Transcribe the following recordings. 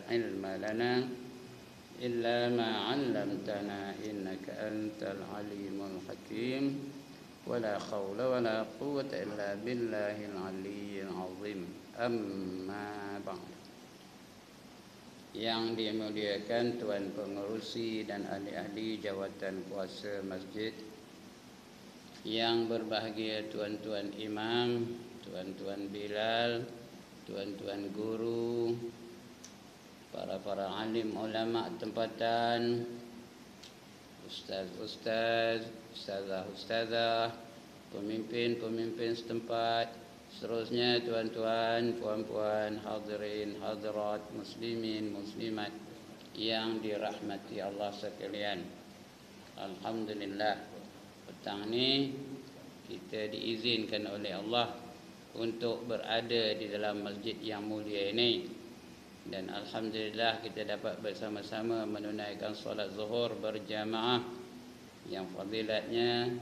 علم لنا إلا ما علمتنا إنك أنت العليم الحكيم ولا حول ولا قوة إلا بالله العلي العظيم أما بعد. Yang dimuliakan Tuan Pengerusi dan ahli-ahli jawatan kuasa masjid, yang berbahagia tuan-tuan imam, tuan-tuan Bilal, tuan-tuan guru, para alim ulama tempatan, ustaz-ustaz, ustazah-ustazah, pemimpin-pemimpin setempat, seterusnya tuan-tuan, puan-puan, hadirin, hadirat, muslimin, muslimat yang dirahmati Allah sekalian. Alhamdulillah, petang ni kita diizinkan oleh Allah untuk berada di dalam masjid yang mulia ini, dan alhamdulillah kita dapat bersama-sama menunaikan solat zuhur berjamaah yang fadilatnya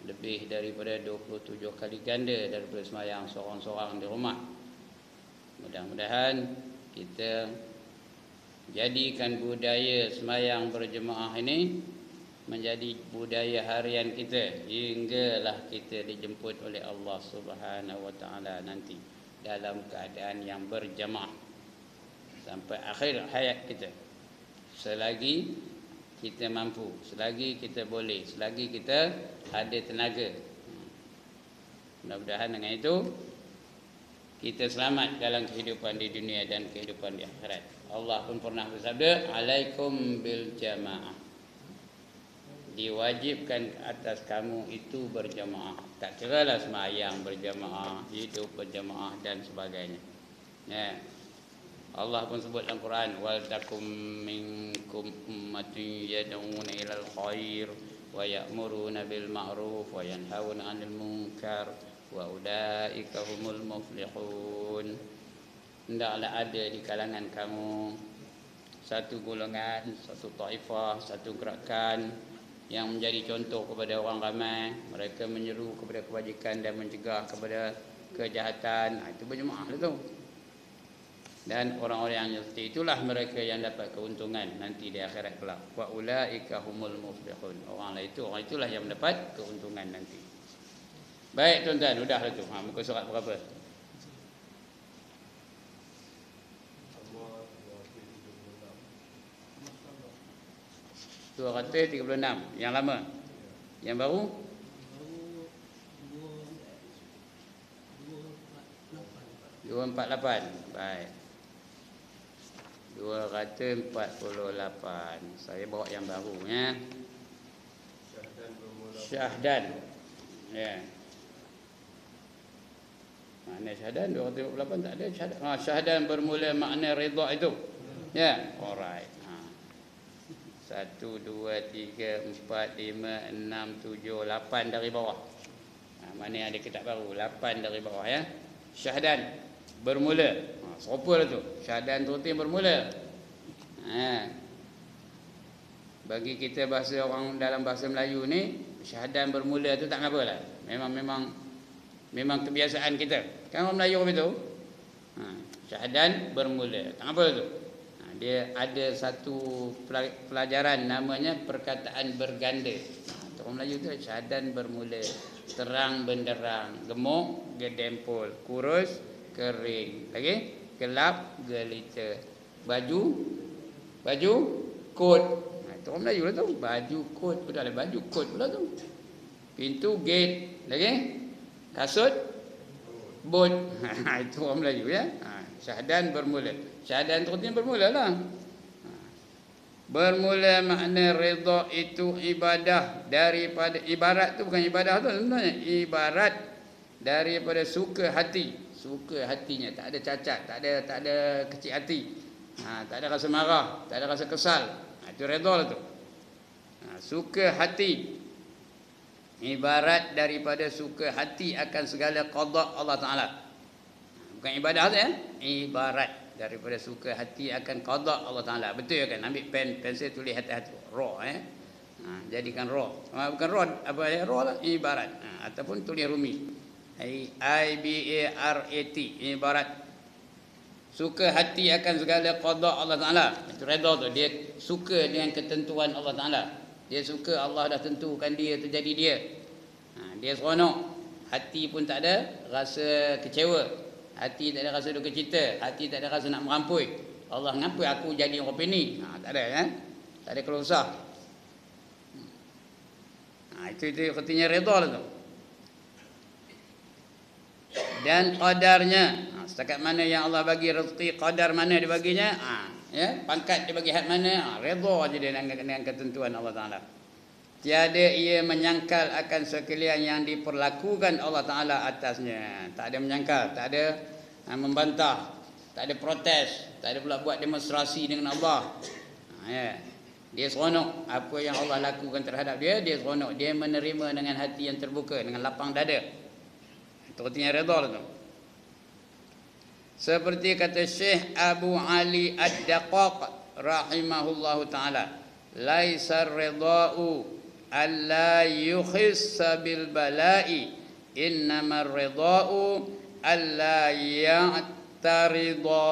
lebih daripada 27 kali ganda daripada sembahyang seorang-seorang di rumah. Mudah-mudahan kita jadikan budaya sembahyang berjemaah ini menjadi budaya harian kita hinggalah kita dijemput oleh Allah Subhanahu wa taala nanti dalam keadaan yang berjemaah sampai akhir hayat kita. Selagi kita mampu, selagi kita boleh, selagi kita ada tenaga. Mudah-mudahan dengan itu kita selamat dalam kehidupan di dunia dan kehidupan di akhirat. Allah pun pernah bersabda, alaikum bil jamaah. Diwajibkan atas kamu itu berjamaah. Tak kiralah sembahyang berjamaah, hidup berjamaah dan sebagainya. Ya. Allah pun sebut dalam Quran, wal takum minkum ummatun yad'una ilal khair wa ya'muruna bil ma'ruf wa yanhauna 'anil munkar wa ulaika humul muflihun. Hendaklah ada di kalangan kamu satu golongan, satu taifah, satu gerakan yang menjadi contoh kepada orang ramai. Mereka menyeru kepada kebajikan dan mencegah kepada kejahatan. Itu berjemaah tu. Dan orang-orang yang seperti itulah mereka yang dapat keuntungan nanti di akhirat kelak. Wa ulaika humul muflihun. Orang itulah yang mendapat keuntungan nanti. Baik tuan-tuan, udahlah tu. Muka surat berapa? $236. Yang lama. Yang baru? 248. Baik. 248. Saya bawa yang baru ya. Syahdan. Ya. Makna syahdan 248 tak ada syahdan. Syahdan bermula makna redha itu. Ya, alright. 1 2 3 4 5 6 7 8 dari bawah. Mana ada kitab baru? 8 dari bawah ya. Syahdan bermula. Serupa lah tu. Syahdan rutin bermula. Bagi kita bahasa orang dalam bahasa Melayu ni, syahdan bermula tu tak apa lah. Memang kebiasaan kita. Kan orang Melayu begitu. Syahdan bermula. Tak apa tu. Dia ada satu pelajaran namanya perkataan berganda. Orang Melayu tu syahdan bermula. Terang benderang, gemuk gedempul, kurus kering, lagi gelap gelita, baju kot. Itu orang Melayu lah tu. Baju kot pula ada, baju kot pula tu. Pintu gate, lagi kasut bot. Itu orang Melayu ya. Syahdan bermula. Syahdan rutin bermula lah. Bermula makna redha itu ibadah daripada, ibarat tu bukan ibadah tu sebenarnya, ibarat daripada suka hati. Suka hatinya, tak ada cacat, tak ada kecil hati. Tak ada rasa marah, tak ada rasa kesal. Itu redha lah tu. Suka hati. Ibarat daripada suka hati akan segala qada Allah Taala. Bukan ibadah tu ya, ibarat daripada suka hati akan qada Allah Taala. Betul kan? Ambil pensel tulis hati-hati ra jadikan ra. Bukan ra apa ya, ra lah ibarat. Ataupun tulis rumi. IBARAT, ibarat Suka hati akan segala qada Allah Ta'ala. Itu redha tu. Dia suka dengan ketentuan Allah Ta'ala. Dia suka Allah dah tentukan dia tu jadi dia. Dia seronok. Hati pun tak ada rasa kecewa. Hati tak ada rasa duka cita. Hati tak ada rasa nak merampui. Allah ngapa aku jadi orang ni? Tak ada kan? Tak ada keluh kesah. Itu artinya redha lah tu. Dan qadarnya, setakat mana yang Allah bagi rezeki, qadar mana dia baginya, ya, pangkat dia bagi hak mana, redha je dia dengan ketentuan Allah Taala. Tiada ia menyangkal akan sekalian yang diperlakukan Allah Taala atasnya. Tak ada menyangkal, tak ada membantah, tak ada protes, tak ada pula buat demonstrasi dengan Allah. Ya. Dia seronok apa yang Allah lakukan terhadap dia, dia seronok, dia menerima dengan hati yang terbuka, dengan lapang dada. Itu artinya redha lah tu. Seperti kata Syekh Abu Ali Ad-Daqaq rahimahullahu taala, laisa ridha'u alla yukhissa bil bala'i, innamar ridha'u alla ya'tarida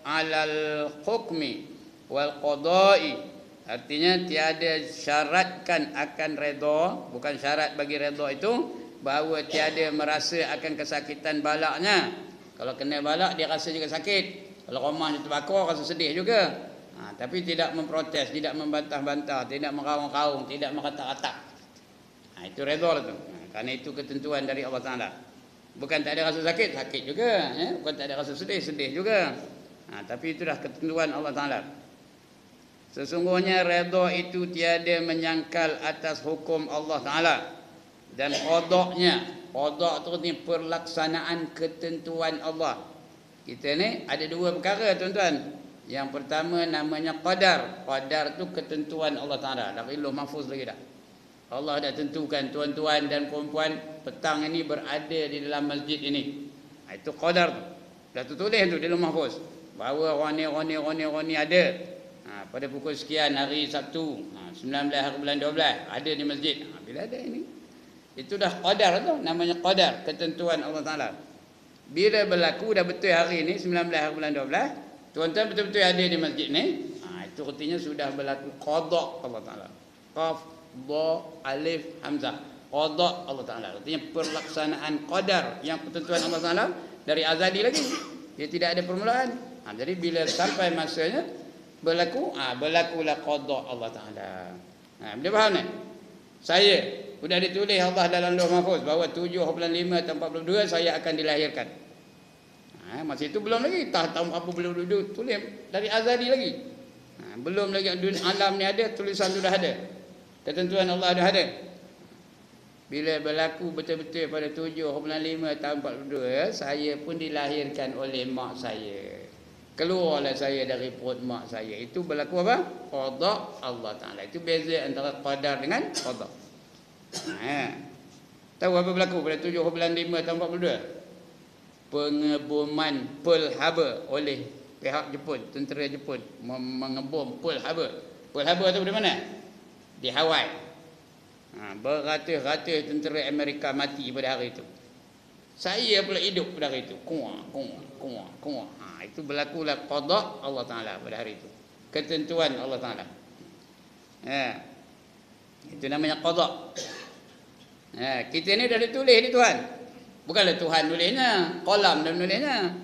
'alal hukmi wal qada'i. Artinya tiada syaratkan akan redha, bukan syarat bagi redha itu bahawa tiada merasa akan kesakitan balaknya. Kalau kena balak dia rasa juga sakit. Kalau rumah dia terbakar rasa sedih juga. Tapi tidak memprotes, tidak membantah-bantah, tidak meraung-raung, tidak meratak-ratak. Itu redha lah tu. Kerana itu ketentuan dari Allah Taala. Bukan tak ada rasa sakit, sakit juga, ya? Bukan tak ada rasa sedih, sedih juga. Tapi itu dah ketentuan Allah Taala. Sesungguhnya redha itu tiada menyangkal atas hukum Allah Taala. Dan qada'nya, qada' tu ni pelaksanaan ketentuan Allah. Kita ni ada dua perkara tuan-tuan. Yang pertama namanya qadar. Qadar tu ketentuan Allah Taala. Dalam Lauh Mahfuz lagi dah. Allah dah tentukan tuan-tuan dan puan-puan petang ini berada di dalam masjid ini. Itu qadar tu. Dah tertulis tu di Lauh Mahfuz. Bahawa orang ni ada. Pada pukul sekian hari Sabtu, 19 hari bulan 12 ada di masjid. Bila ada ini? Itu dah qadar tu, namanya qadar, ketentuan Allah Taala. Bila berlaku dah betul hari ini 19 hari bulan 12, tuan-tuan betul-betul ada di masjid ni, itu artinya sudah berlaku qada Allah Taala. Qaf, dha, alif, hamzah. Qada Allah Taala. Artinya pelaksanaan qadar yang ketentuan Allah Taala dari azali lagi. Dia tidak ada permulaan. Jadi bila sampai masanya berlakulah qada Allah Taala. Boleh faham ni? Saya sudah ditulis Allah dalam Lauh Mahfuz bahawa 7 bulan 5 tahun 42 saya akan dilahirkan. Masa itu belum lagi tahun apa belum duduk tulis dari azali lagi. Belum lagi dunia alam ni ada, tulisan sudah ada. Ketentuan Allah dah ada. Bila berlaku betul-betul pada 7 bulan 5 tahun 42, saya pun dilahirkan oleh mak saya. Keluarlah saya dari perut mak saya. Itu berlaku apa? Qada Allah Ta'ala. Itu beza antara qadar dengan qada. Tahu apa berlaku pada 7 bulan 5 tahun 42? Pengeboman Pearl Harbor oleh pihak Jepun, tentera Jepun mengebom Pearl Harbor. Pearl Harbor tu di mana? Di Hawaii. Beratus-ratus tentera Amerika mati pada hari itu. Saya pula hidup pada hari itu. Kuah. Itu berlakulah qada Allah Ta'ala pada hari itu. Ketentuan Allah Ta'ala. Itu namanya qada. Kita ni dah ditulis ni Tuhan. Bukanlah Tuhan nulisnya, qalam dah nulisnya.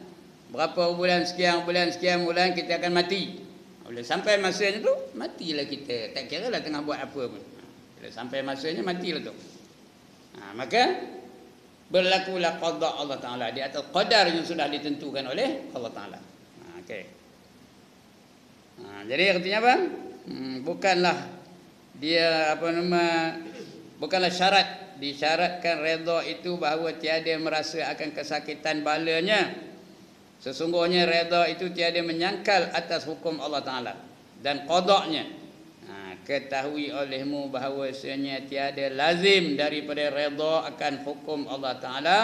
Berapa bulan sekian bulan kita akan mati. Bila sampai masanya tu, matilah kita. Tak kira lah tengah buat apa pun. Bila sampai masanya matilah tu. Maka berlakulah qada Allah Ta'ala di atas qadar yang sudah ditentukan oleh Allah Ta'ala. Okey. Jadi artinya apa? Bukanlah dia bukanlah syarat, disyaratkan redha itu bahawa tiada merasa akan kesakitan balanya. Sesungguhnya redha itu tiada menyangkal atas hukum Allah Ta'ala dan qada'nya. Ketahui olehmu bahawasanya tiada lazim daripada redha akan hukum Allah Ta'ala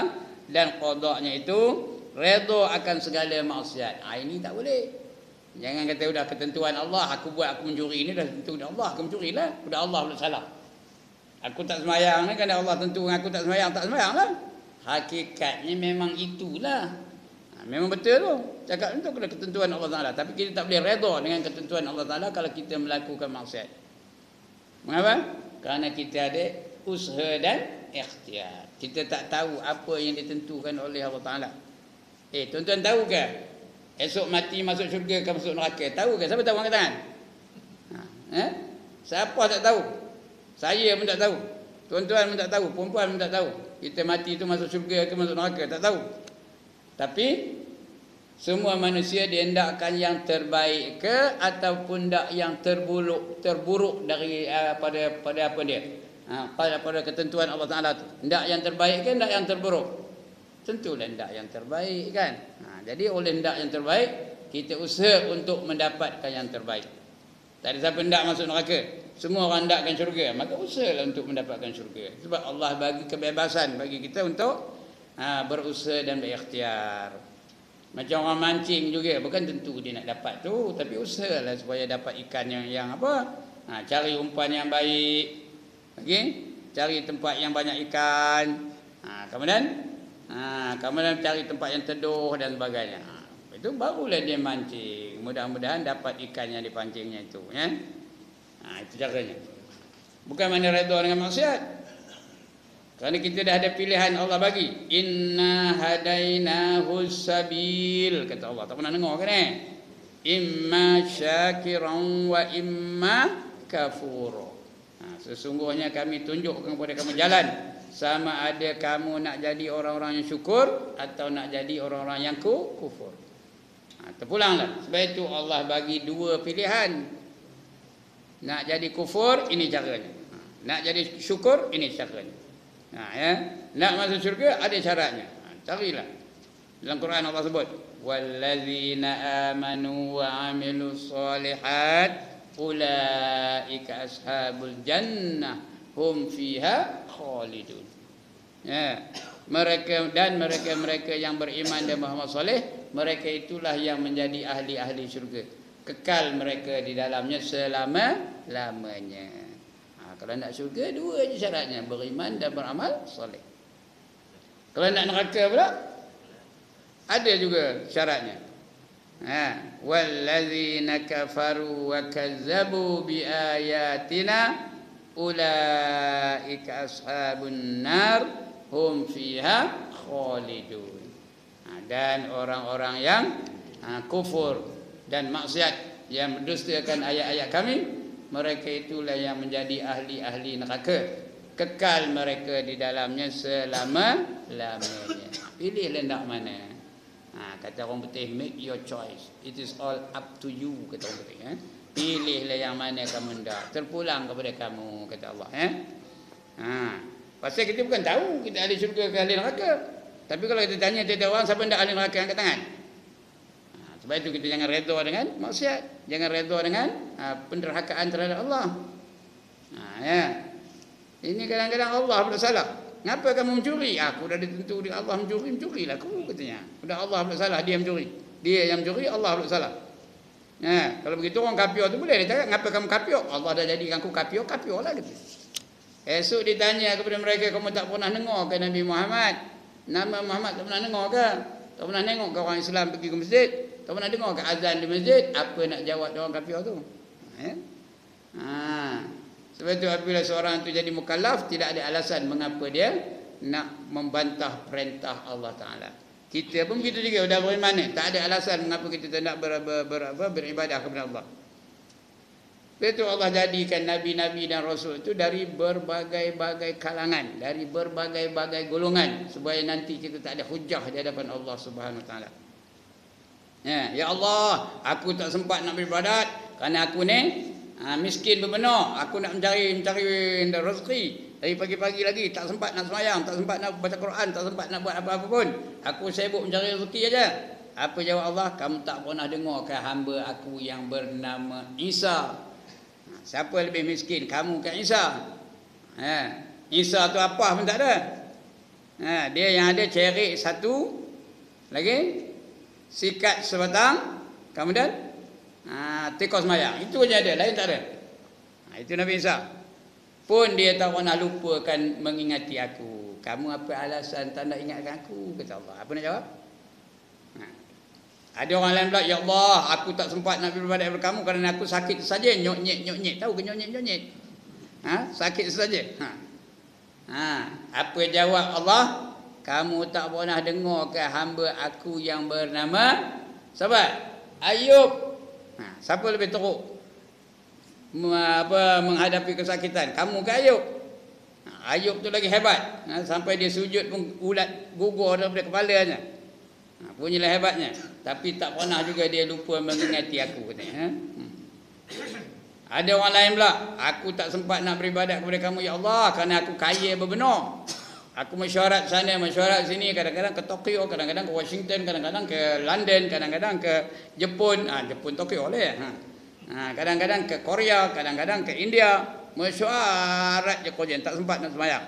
dan qada'nya itu redha akan segala maksiat. Ini tak boleh. Jangan kata sudah ketentuan Allah, aku buat aku mencuri, ini dah tentu Allah, aku mencurilah. Sudah Allah pula salah. Aku tak sembahyang ni kerana Allah tentu aku tak sembahyang lah. Hakikatnya memang itulah. Memang betul tu. Cakap itu kena ketentuan Allah Ta'ala. Tapi kita tak boleh redha dengan ketentuan Allah Ta'ala kalau kita melakukan maksiat. Mengapa? Kerana kita ada usaha dan ikhtiar. Kita tak tahu apa yang ditentukan oleh Allah Ta'ala. Tuan-tuan tahu ke? Esok mati masuk syurga ke masuk neraka? Tahu ke? Siapa tahu angkat tangan? Siapa tak tahu? Saya pun tak tahu. Tuan-tuan pun tak tahu. Perempuan pun tak tahu. Kita mati itu masuk syurga ke masuk neraka? Tak tahu. Tapi semua manusia dihendakkan yang terbaik ke ataupun tak yang terburuk dari pada apa dia? Pada ketentuan Allah Taala tu. Hendak yang terbaik ke hendak yang terburuk? Tentulah hendak yang terbaik kan. Jadi oleh hendak yang terbaik, kita usaha untuk mendapatkan yang terbaik. Tak ada siapa hendak masuk neraka. Semua orang hendakkan syurga, maka usahalah untuk mendapatkan syurga. Sebab Allah bagi kebebasan bagi kita untuk berusaha dan berikhtiar. Macam orang mancing juga, bukan tentu dia nak dapat tu, tapi usahalah supaya dapat ikan yang apa? Cari umpan yang baik. Okey? Cari tempat yang banyak ikan. Kemudian cari tempat yang teduh dan sebagainya. Itu barulah dia mancing. Mudah-mudahan dapat ikan yang dipancingnya itu, ya. Itu caranya. Bukan mana redha dengan maksiat. Kerana kita dah ada pilihan Allah bagi. Inna hadainahu sabil, kata Allah. Tak pernah dengar kan Imma syakiran wa imma kafura. Sesungguhnya kami tunjukkan kepada kamu jalan. Sama ada kamu nak jadi orang-orang yang syukur atau nak jadi orang-orang yang kufur. Terpulanglah. Sebab itu Allah bagi dua pilihan. Nak jadi kufur, ini caranya. Nak jadi syukur, ini caranya. Nak masuk syurga ada syaratnya. Carilah. Dalam Quran Allah sebut, wallazina amanu wa amilus solihat ulaika ashabul jannah hum fiha khalidun. Mereka yang beriman dan Muhammad soleh, mereka itulah yang menjadi ahli-ahli syurga. Kekal mereka di dalamnya selama-lamanya. Kalau nak syurga, dua je syaratnya, beriman dan beramal soleh. Kalau nak neraka pula, ada juga syaratnya. Wallazina kafaru wa kazzabu bi ayatina ulaika ashabun nar hum fiha khalidun. Dan orang-orang yang kufur dan maksiat, yang mendustakan ayat-ayat kami, mereka itulah yang menjadi ahli-ahli neraka. Kekal mereka di dalamnya selama-lamanya. Pilihlah nak mana. Kata orang putih, make your choice. It is all up to you, kata orang putih. Pilihlah yang mana kamu hendak. Terpulang kepada kamu, kata Allah. Pasal kita bukan tahu kita ahli syurga ke ahli neraka. Tapi kalau kita tanya tiada orang, siapa hendak ahli neraka, angkat tangan. Sebab itu kita jangan redha dengan maksiat, jangan redha dengan penderhakaan terhadap Allah. Ini kadang-kadang Allah pula salah. Ngapa kamu mencuri? Aku dah ditentu dengan Allah mencuri, mencurilah aku, katanya. Sudah Allah pula salah, dia mencuri. Dia yang mencuri, Allah pula salah. Kalau begitu orang kafir tu boleh dia cakap, ngapa kamu kafir? Allah dah jadikan aku kafir, kafirlah gitu. Esok ditanya kepada mereka, kamu tak pernah dengar ke Nabi Muhammad? Nama Muhammad tak pernah dengar ke? Tak pernah tengok ke orang Islam pergi ke masjid? Tak pernah dengar ke azan di masjid? Apa nak jawab orang kafir tu? Sebab itu apabila seorang tu jadi mukallaf, tidak ada alasan mengapa dia nak membantah perintah Allah Ta'ala. Kita pun begitu juga, sudah beriman, tak ada alasan mengapa kita tidak beribadah kepada Allah. Sebab itu Allah jadikan Nabi-Nabi dan Rasul itu dari berbagai-bagai kalangan, dari berbagai-bagai golongan, supaya nanti kita tak ada hujah di hadapan Allah Subhanahu Wa Ta'ala. Ya Allah, aku tak sempat nak beribadat kerana aku ni miskin berbenar. Aku nak mencari rezeki dari pagi-pagi lagi, tak sempat nak sembahyang, tak sempat nak baca Quran, tak sempat nak buat apa-apa pun. Aku sibuk mencari rezeki aja. Apa jawab Allah? Kamu tak pernah dengar ke hamba aku yang bernama Isa? Siapa lebih miskin, kamu ke Isa? Isa tu apa pun tak ada. Dia yang ada cerik satu lagi, sikat sebatang, kemudian tikos sembahyang. Itu aja ada, lain tak ada. Itu Nabi Isa. Pun dia tak pernah lupakan mengingati aku. Kamu apa alasan tak nak ingatkan aku? Kata Allah. Apa nak jawab? Ada orang lain pula, ya Allah, aku tak sempat nak beribadat kepada kamu kerana aku sakit saja, nyonyek. Tahu ke nyonyek? Sakit saja. Apa jawab Allah? Kamu tak pernah dengar ke hamba aku yang bernama siapa? Ayub. Siapa lebih teruk menghadapi kesakitan? Kamu ke Ayub? Ayub tu lagi hebat. Sampai dia sujud pun ulat gugur daripada kepalanya. Punyalah hebatnya. Tapi tak pernah juga dia lupa mengingati aku, katanya. Ada orang lain pula, aku tak sempat nak beribadat kepada kamu ya Allah kerana aku kaya berbenar. Aku mesyuarat sana, mesyuarat sini, kadang-kadang ke Tokyo, kadang-kadang ke Washington, kadang-kadang ke London, kadang-kadang ke Jepun. Jepun Tokyo boleh. Kadang-kadang ke Korea, kadang-kadang ke India. Mesyuarat je kau tak sempat nak sembahyang.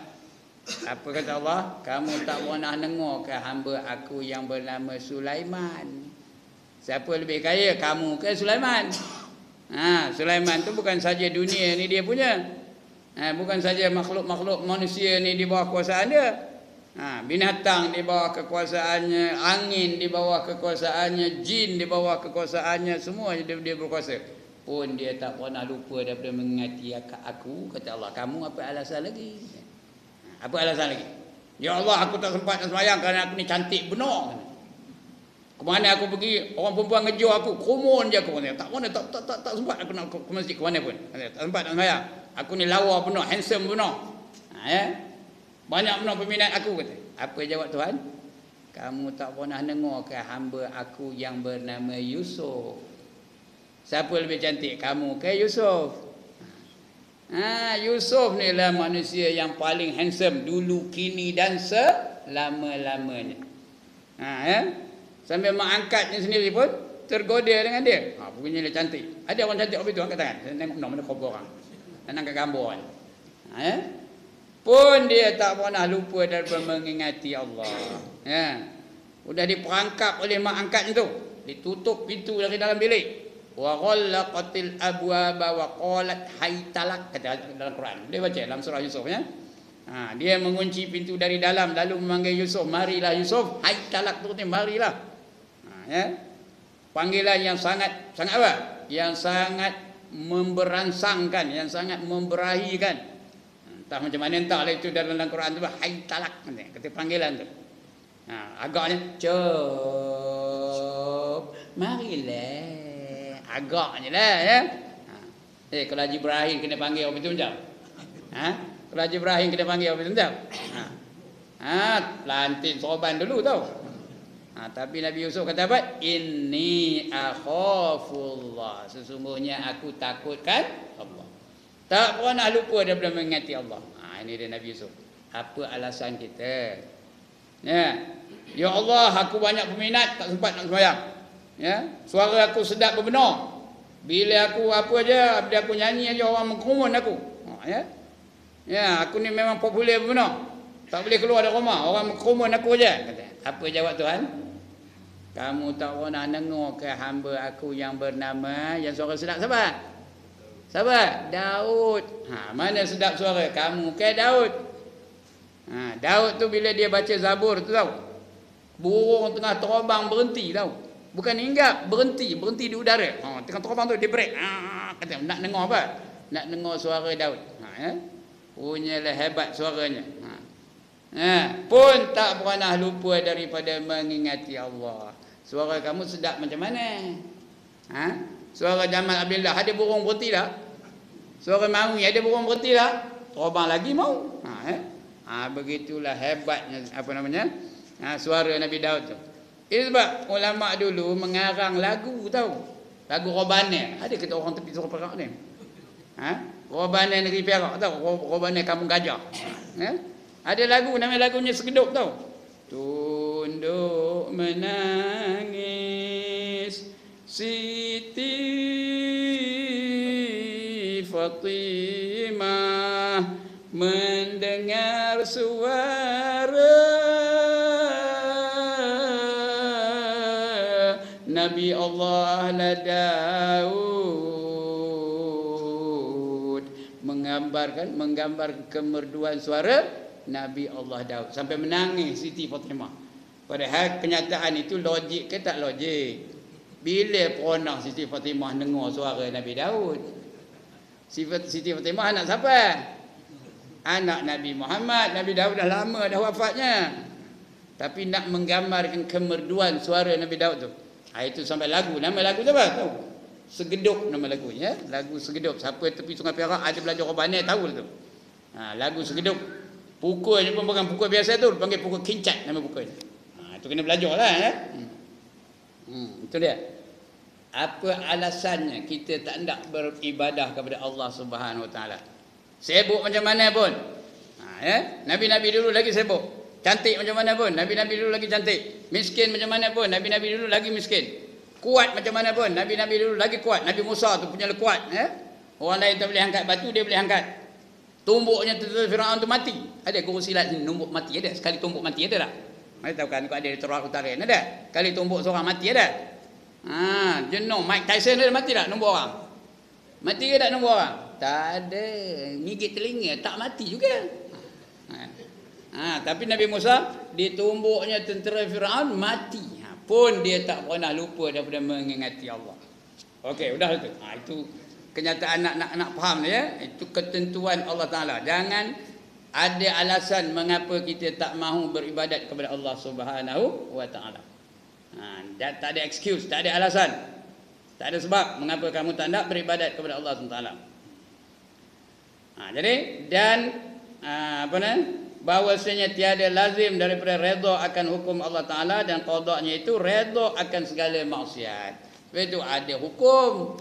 Apa kata Allah? Kamu tak pernah dengar ke hamba aku yang bernama Sulaiman? Siapa lebih kaya, kamu ke Sulaiman? Sulaiman tu bukan saja dunia ni dia punya. Bukan saja makhluk-makhluk manusia ni di bawah kuasaan dia. Binatang di bawah kekuasaannya, angin di bawah kekuasaannya, jin di bawah kekuasaannya, semua dia berkuasa. Pun dia tak pernah lupa daripada mengingati aku, kata Allah. Kamu apa alasan lagi? Apa alasan lagi? Ya Allah, aku tak sempat nak sembahyang kerana aku ni cantik benar. Kemana aku pergi, orang perempuan ngejar aku, kumun je aku. Tak sempat aku nak ke masjid ke mana pun. Tak sempat nak sembahyang. Aku ni lawa benar, handsome benar. Banyak benar peminat aku, kata. Apa jawab Tuhan? Kamu tak pernah dengar ke hamba aku yang bernama Yusuf? Siapa lebih cantik, kamu ke Yusuf? Yusuf ni lah manusia yang paling handsome dulu, kini dan selama-lamanya. Sambil mak angkatnya sendiri pun tergoda dengan dia. Punya dia cantik. Ada orang cantik apa itu, angkat tangan. Saya tengok mana kau orang. Dan angkat gambar kan. Pun dia tak pernah lupa daripada mengingati Allah. Sudah diperangkap oleh mak angkatnya tu. Ditutup pintu dari dalam bilik. Wa ghallaqatil abwaba wa qalat haytalak, kata dalam Quran. Dia baca dalam surah Yusuf ya. Dia mengunci pintu dari dalam lalu memanggil Yusuf, marilah Yusuf, haytalak tu artinya marilah. Panggilan yang sangat apa? Yang sangat memberangsangkan, yang sangat memberahikan. Entah macam mana, entahlah itu dalam Quran tu haytalak kata panggilan tu. Agaknya cop, marilah. Agaknya lah ya. Kalau Haji Ibrahim kena panggil apa tu macam? Kalau Haji Ibrahim kena panggil apa tu macam? Pelantin sorban dulu tau. Tapi Nabi Yusuf kata apa? Inni akhafullah. Sesungguhnya aku takutkan Allah. Tak pernah lupa daripada mengingati Allah. Ini dia Nabi Yusuf. Apa alasan kita? Ya Allah, aku banyak peminat, tak sempat nak sembahyang. Suara aku sedap benar. Bila aku apa aja, bila aku nyanyi aja orang mengkerumun aku. Aku ni memang popular benar. Tak boleh keluar dari rumah, orang mengkerumun aku aja. Apa jawab Tuhan? Kamu tak pernah dengar ke hamba aku yang bernama, yang suara sedap siapa? Siapa? Daud. Mana sedap suara? Kamu ke Daud? Daud tu bila dia baca Zabur tu tahu, burung tengah terbang berhenti tahu. Bukan hinggap, berhenti di udara. Tengah terbang tu dia break. Kata nak dengar apa? Nak dengar suara Daud. Punyalah hebat suaranya. Pun tak pernah lupa daripada mengingati Allah. Suara kamu sedap macam mana? Suara Jamal Abdillah ada burung berhenti tak? Suara Mawi ada burung berhenti tak? Terbang lagi mau. Begitulah hebatnya apa namanya? Suara Nabi Daud tu. Sebab ulama dulu mengarang lagu tahu. Lagu Robaneh. Ada kita orang tepi Surau Perak ni. Robaneh Negeri Perak tahu. Robaneh Kampung Gajah. Ada lagu, nama lagunya Sekedup tahu. Tunduk menangis Siti Fatimah mendengar suara Nabi Allah la Daud, menggambar kemerduan suara Nabi Allah Daud sampai menangis Siti Fatimah. Padahal kenyataan itu logik ke tak logik? Bila pernah Siti Fatimah dengar suara Nabi Daud? Siti Fatimah anak siapa? Anak Nabi Muhammad. Nabi Daud dah lama dah wafatnya. Tapi nak menggambarkan kemerduan suara Nabi Daud tu. Itu sampai lagu. Nama lagu tu apa? Tahu? Segeduk nama lagunya. Lagu Segeduk. Siapa tepi Sungai Perak ada belajar Rabanai tahu tu. Lagu Segeduk. Pukulnya pun bukan pukul biasa tu. Panggil pukul kincat nama pukulnya. Itu kena belajar lah. Itu dia. Apa alasannya kita tak nak beribadah kepada Allah Subhanahu Wa Taala? Sibuk macam mana pun. Nabi-nabi dulu lagi sibuk. Cantik macam mana pun, Nabi-nabi dulu lagi cantik. Miskin macam mana pun, Nabi-nabi dulu lagi miskin. Kuat macam mana pun, Nabi-nabi dulu lagi kuat. Nabi Musa tu punya kuat. Orang lain tak boleh angkat batu, dia boleh angkat. Tumbuknya Firaun tu mati. Ada guru silat ni, tumbuk mati ada. Sekali tumbuk mati ada tak? Mari tahu kan, ada di Terang Utara ada. Kali tumbuk seorang mati ada. Jenuh Mike Tyson ada mati tak tumbuk orang? Mati ke tak tumbuk orang? Tak ada. Gigit telinga tak mati juga. Tapi Nabi Musa ditumbuknya tentera Firaun mati. Pun dia tak pernah lupa daripada mengingati Allah. Okey, sudah itu. Itu kenyataan nak faham ya. Itu ketentuan Allah Taala. Jangan ada alasan mengapa kita tak mahu beribadat kepada Allah Subhanahu Wa Taala. Tak ada excuse, tak ada alasan. Tak ada sebab mengapa kamu tak nak beribadat kepada Allah Subhanahu Wa Taala. Jadi dan bahawasanya tiada lazim daripada redha akan hukum Allah Ta'ala dan qadanya itu redha akan segala maksiat. Itu ada hukum.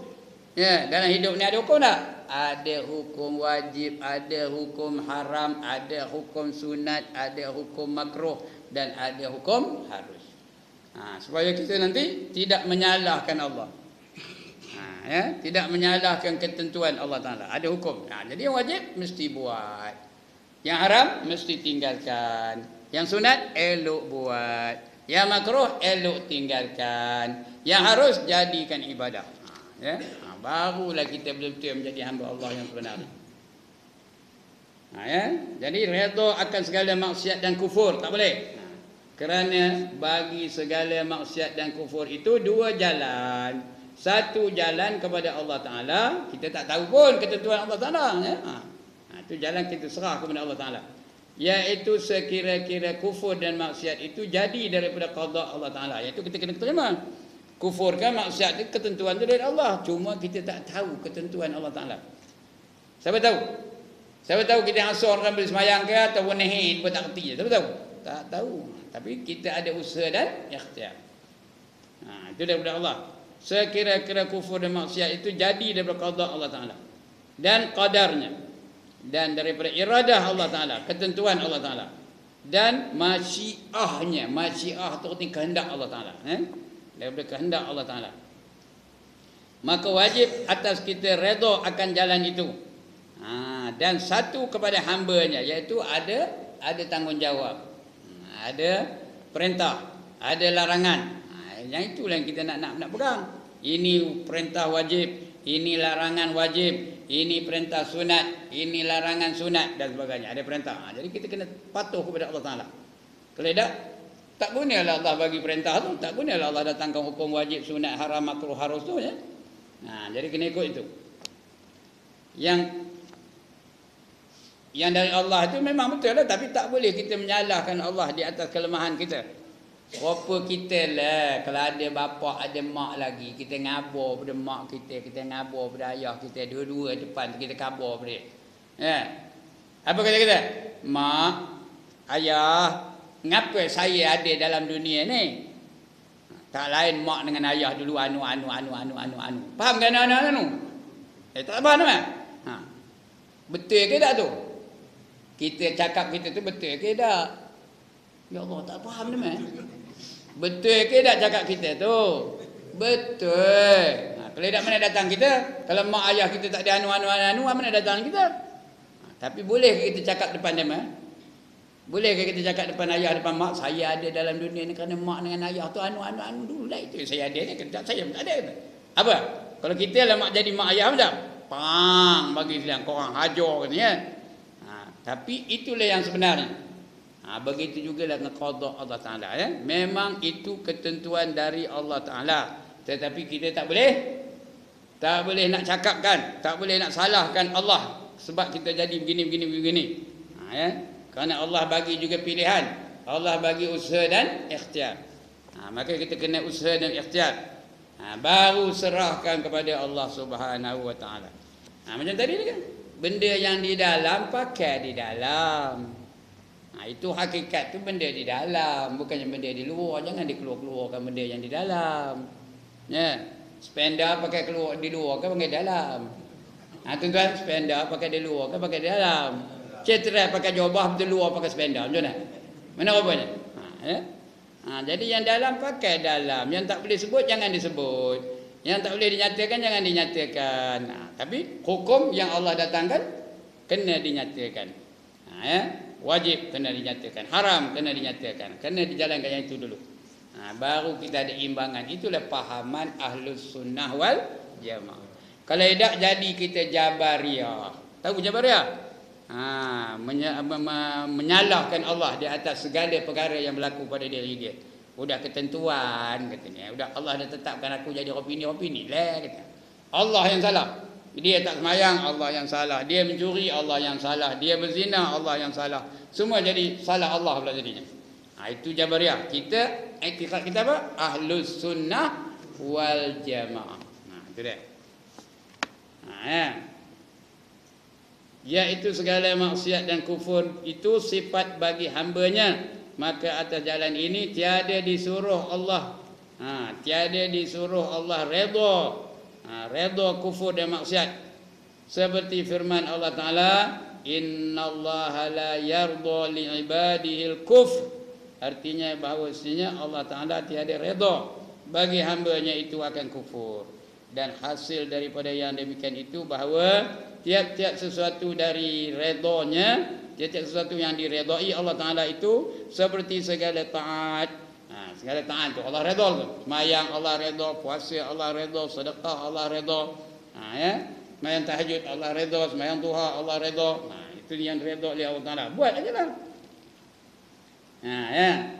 Ya, dalam hidup ni ada hukum tak? Ada hukum wajib, ada hukum haram, ada hukum sunat, ada hukum makruh dan ada hukum harus. Supaya kita nanti tidak menyalahkan Allah. Tidak menyalahkan ketentuan Allah Ta'ala. Ada hukum. Jadi yang wajib mesti buat. Yang haram mesti tinggalkan. Yang sunat elok buat. Yang makruh elok tinggalkan. Yang harus jadikan ibadah. Barulah kita betul-betul menjadi hamba Allah yang sebenar. Jadi redha akan segala maksiat dan kufur tak boleh. Kerana bagi segala maksiat dan kufur itu dua jalan. Satu jalan kepada Allah Ta'ala. Kita tak tahu pun ketentuan Allah Ta'ala. Itu jalan kita serah kepada Allah Ta'ala. Iaitu sekira-kira kufur dan maksiat itu jadi daripada qada Allah Ta'ala. Iaitu kita kena terima. Kufur kan maksiat itu ketentuan itu dari Allah. Cuma kita tak tahu ketentuan Allah Ta'ala. Siapa tahu? Siapa tahu kita asal orang beli semayang ke atau nehin pun tak kerti. Siapa tahu? Tak tahu. Tapi kita ada usaha dan ikhtiar. Itu daripada Allah. Sekira-kira kufur dan maksiat itu jadi daripada qada Allah Ta'ala. Dan qadarnya. Dan daripada iradah Allah Ta'ala, ketentuan Allah Ta'ala, dan masyiahnya. Masyiah itu artinya kehendak Allah Ta'ala, daripada kehendak Allah Ta'ala. Maka wajib atas kita redha akan jalan itu. Dan satu kepada hambanya, iaitu ada tanggungjawab, ada perintah, ada larangan. Yang itulah yang kita nak pegang. Ini perintah wajib, ini larangan wajib, ini perintah sunat, ini larangan sunat dan sebagainya. Ada perintah. Jadi kita kena patuh kepada Allah Ta'ala. Kalau tak gunalah Allah bagi perintah tu. Tak gunalah Allah datangkan hukum wajib, sunat, haram, makruh, harus tu ya. Jadi kena ikut itu. Yang dari Allah itu memang betul lah. Tapi tak boleh kita menyalahkan Allah di atas kelemahan kita. Rupa kita lah. Kalau ada bapa, ada mak lagi, kita ngabur pada mak kita, kita ngabur pada ayah kita, dua-dua depan kita kabur pada dia. Apa kata kita? Mak, ayah, ngapa saya ada dalam dunia ni? Tak lain mak dengan ayah dulu anu. Faham kan anu? Tak faham kan? Betul ke tak tu? Kita cakap kita tu betul ke tak? Ya Allah, tak faham ni man. Betul ke tak cakap kita tu? Betul. Kalau tak mana datang kita? Kalau mak ayah kita tak ada anu, mana datang kita? Tapi boleh ke kita cakap depan dia man? Boleh ke kita cakap depan ayah, depan mak, saya ada dalam dunia ni kerana mak dengan ayah tu anu dulu lah. Itu saya ada ni, saya tak ada. Apa? Kalau kita lah mak jadi mak ayah macam pang bagi silang korang hajar kan ya. Tapi itulah yang sebenarnya. Begitu juga dengan qada Allah Ta'ala ya. Memang itu ketentuan dari Allah Ta'ala. Tetapi kita tak boleh nak cakapkan, tak boleh nak salahkan Allah sebab kita jadi begini. Ya. Kerana Allah bagi juga pilihan. Allah bagi usaha dan ikhtiar. Maka kita kena usaha dan ikhtiar. Baru serahkan kepada Allah Subhanahu wa taala. Macam tadi ni kan. Benda yang di dalam pakai di dalam. Itu hakikat tu benda di dalam, bukannya benda di luar. Jangan dikeluar-keluarkan benda yang di dalam. Ya. Spender pakai keluar di luar kan pakai dalam. Tuan-tuan, spender pakai di luar kan pakai di dalam. Cetera pakai jubah di luar pakai spender. Macam mana? Mana rupanya? Ya. Jadi yang dalam pakai dalam, yang tak boleh sebut jangan disebut, yang tak boleh dinyatakan jangan dinyatakan. Tapi hukum yang Allah datangkan kena dinyatakan. Ya. Wajib kena dinyatakan, haram kena dinyatakan, kena dijalankan yang itu dulu. Baru kita ada imbangan. Itulah pahaman Ahlus Sunnah wal Jamaah. Kalau tidak jadi kita Jabariyah. Tahu Jabariyah? Menyalahkan Allah di atas segala perkara yang berlaku pada diri dia. Sudah ketentuan katanya. Sudah Allah dah tetapkan aku jadi opini lah kata. Allah yang salah. Dia tak semayang, Allah yang salah. Dia mencuri, Allah yang salah. Dia berzina, Allah yang salah. Semua jadi salah Allah pula jadinya. Itu Jabariyah. Kita apa? Ahlus Sunnah wal Jamaah. Itu dia. Iaitu segala maksiat dan kufur itu sifat bagi hambanya. Maka atas jalan ini tiada disuruh Allah. Tiada disuruh Allah redha. Redha kufur dan maksiat. Seperti firman Allah Ta'ala, innallaha la yarda li'ibadihil kufr. Artinya bahawasanya Allah Ta'ala tiada redha bagi hambanya itu akan kufur. Dan hasil daripada yang demikian itu bahawa tiap-tiap sesuatu dari redanya, tiap-tiap sesuatu yang diredai Allah Ta'ala itu seperti segala taat. Segala taat tu Allah redha tu. Semayang Allah redha, puasa Allah redha, sedekah Allah redha. Ya. Semayang tahajud Allah redha, semayang duha Allah redha. Itu yang redha oleh Allah Ta'ala. Buat ajalah. Ya.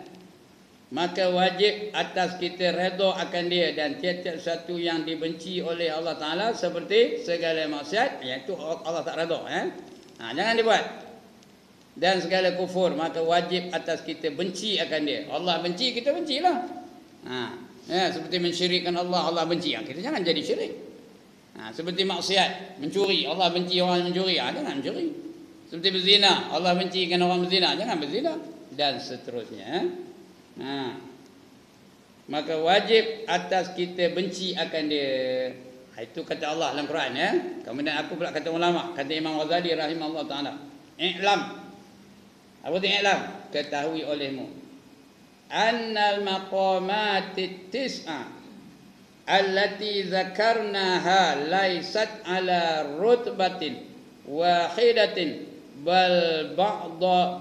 Maka wajib atas kita redha akan dia, dan tiap-tiap satu yang dibenci oleh Allah Ta'ala seperti segala maksiat, iaitu Allah tak redha. Jangan dibuat. Dan segala kufur, maka wajib atas kita benci akan dia. Allah benci, kita bencilah. Seperti mensyirikkan Allah, Allah benci. Kita jangan jadi syirik. Seperti maksiat, mencuri, Allah benci orang mencuri. Jangan mencuri. Seperti berzina, Allah bencikan orang berzina. Jangan berzina. Dan seterusnya. Maka wajib atas kita benci akan dia. Itu kata Allah dalam Quran. Kemudian aku pula kata ulama, kata Imam Ghazali rahimahullah ta'ala, i'lam. Apa tu i'lam? Ketahui olehmu annal maqamatit tis'a allati zakarnaha laysat ala rutbatin wahidatin bal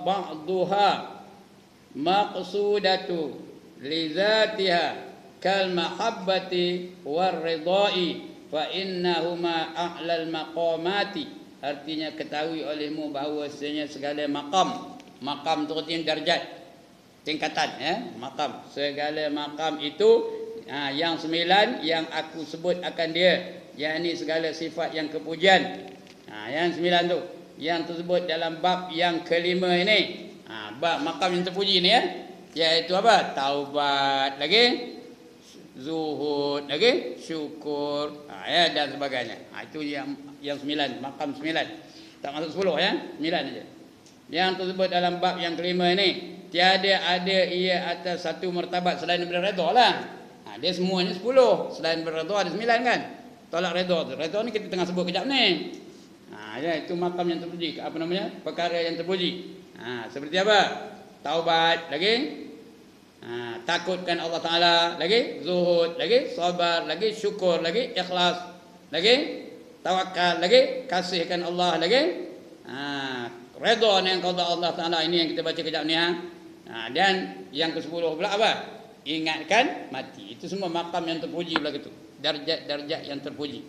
ba'duha maqsudatu li zatiha kal mahabbati war ridai fa innahuma a'lal maqamati. Artinya ketahui olehmu bahawasanya segala maqam tu artinya darjat, tingkatan, maqam, segala maqam itu yang 9 yang aku sebut akan dia, yakni segala sifat yang kepujian. Yang 9 tu yang tersebut dalam bab yang kelima ini. Bab maqam yang terpuji ni, iaitu apa? Taubat, lagi zuhud, lagi syukur, dan sebagainya. Itu yang 9, maqam 9. Tak masuk 10 ya, 9 saja. Yang tersebut dalam bab yang kelima ini, tiada ada ia atas satu martabat selain daripada redha lah. Dia semuanya 10. Selain daripada redha ada 9 kan. Tolak redha tu. Redha ni kita tengah sebut kejap ni. Itu maqam yang terpuji. Apa namanya? Perkara yang terpuji. Seperti apa? Taubat, lagi takutkan Allah Ta'ala, lagi zuhud, lagi sabar, lagi syukur, lagi ikhlas, lagi tawakal, lagi kasihkan Allah, lagi redha dengan qada Allah Ta'ala. Ini yang kita baca kejap ni. Dan yang ke-10 pula apa? Ingatkan mati. Itu semua maqam yang terpuji pula gitu. Darjat-darjat yang terpuji.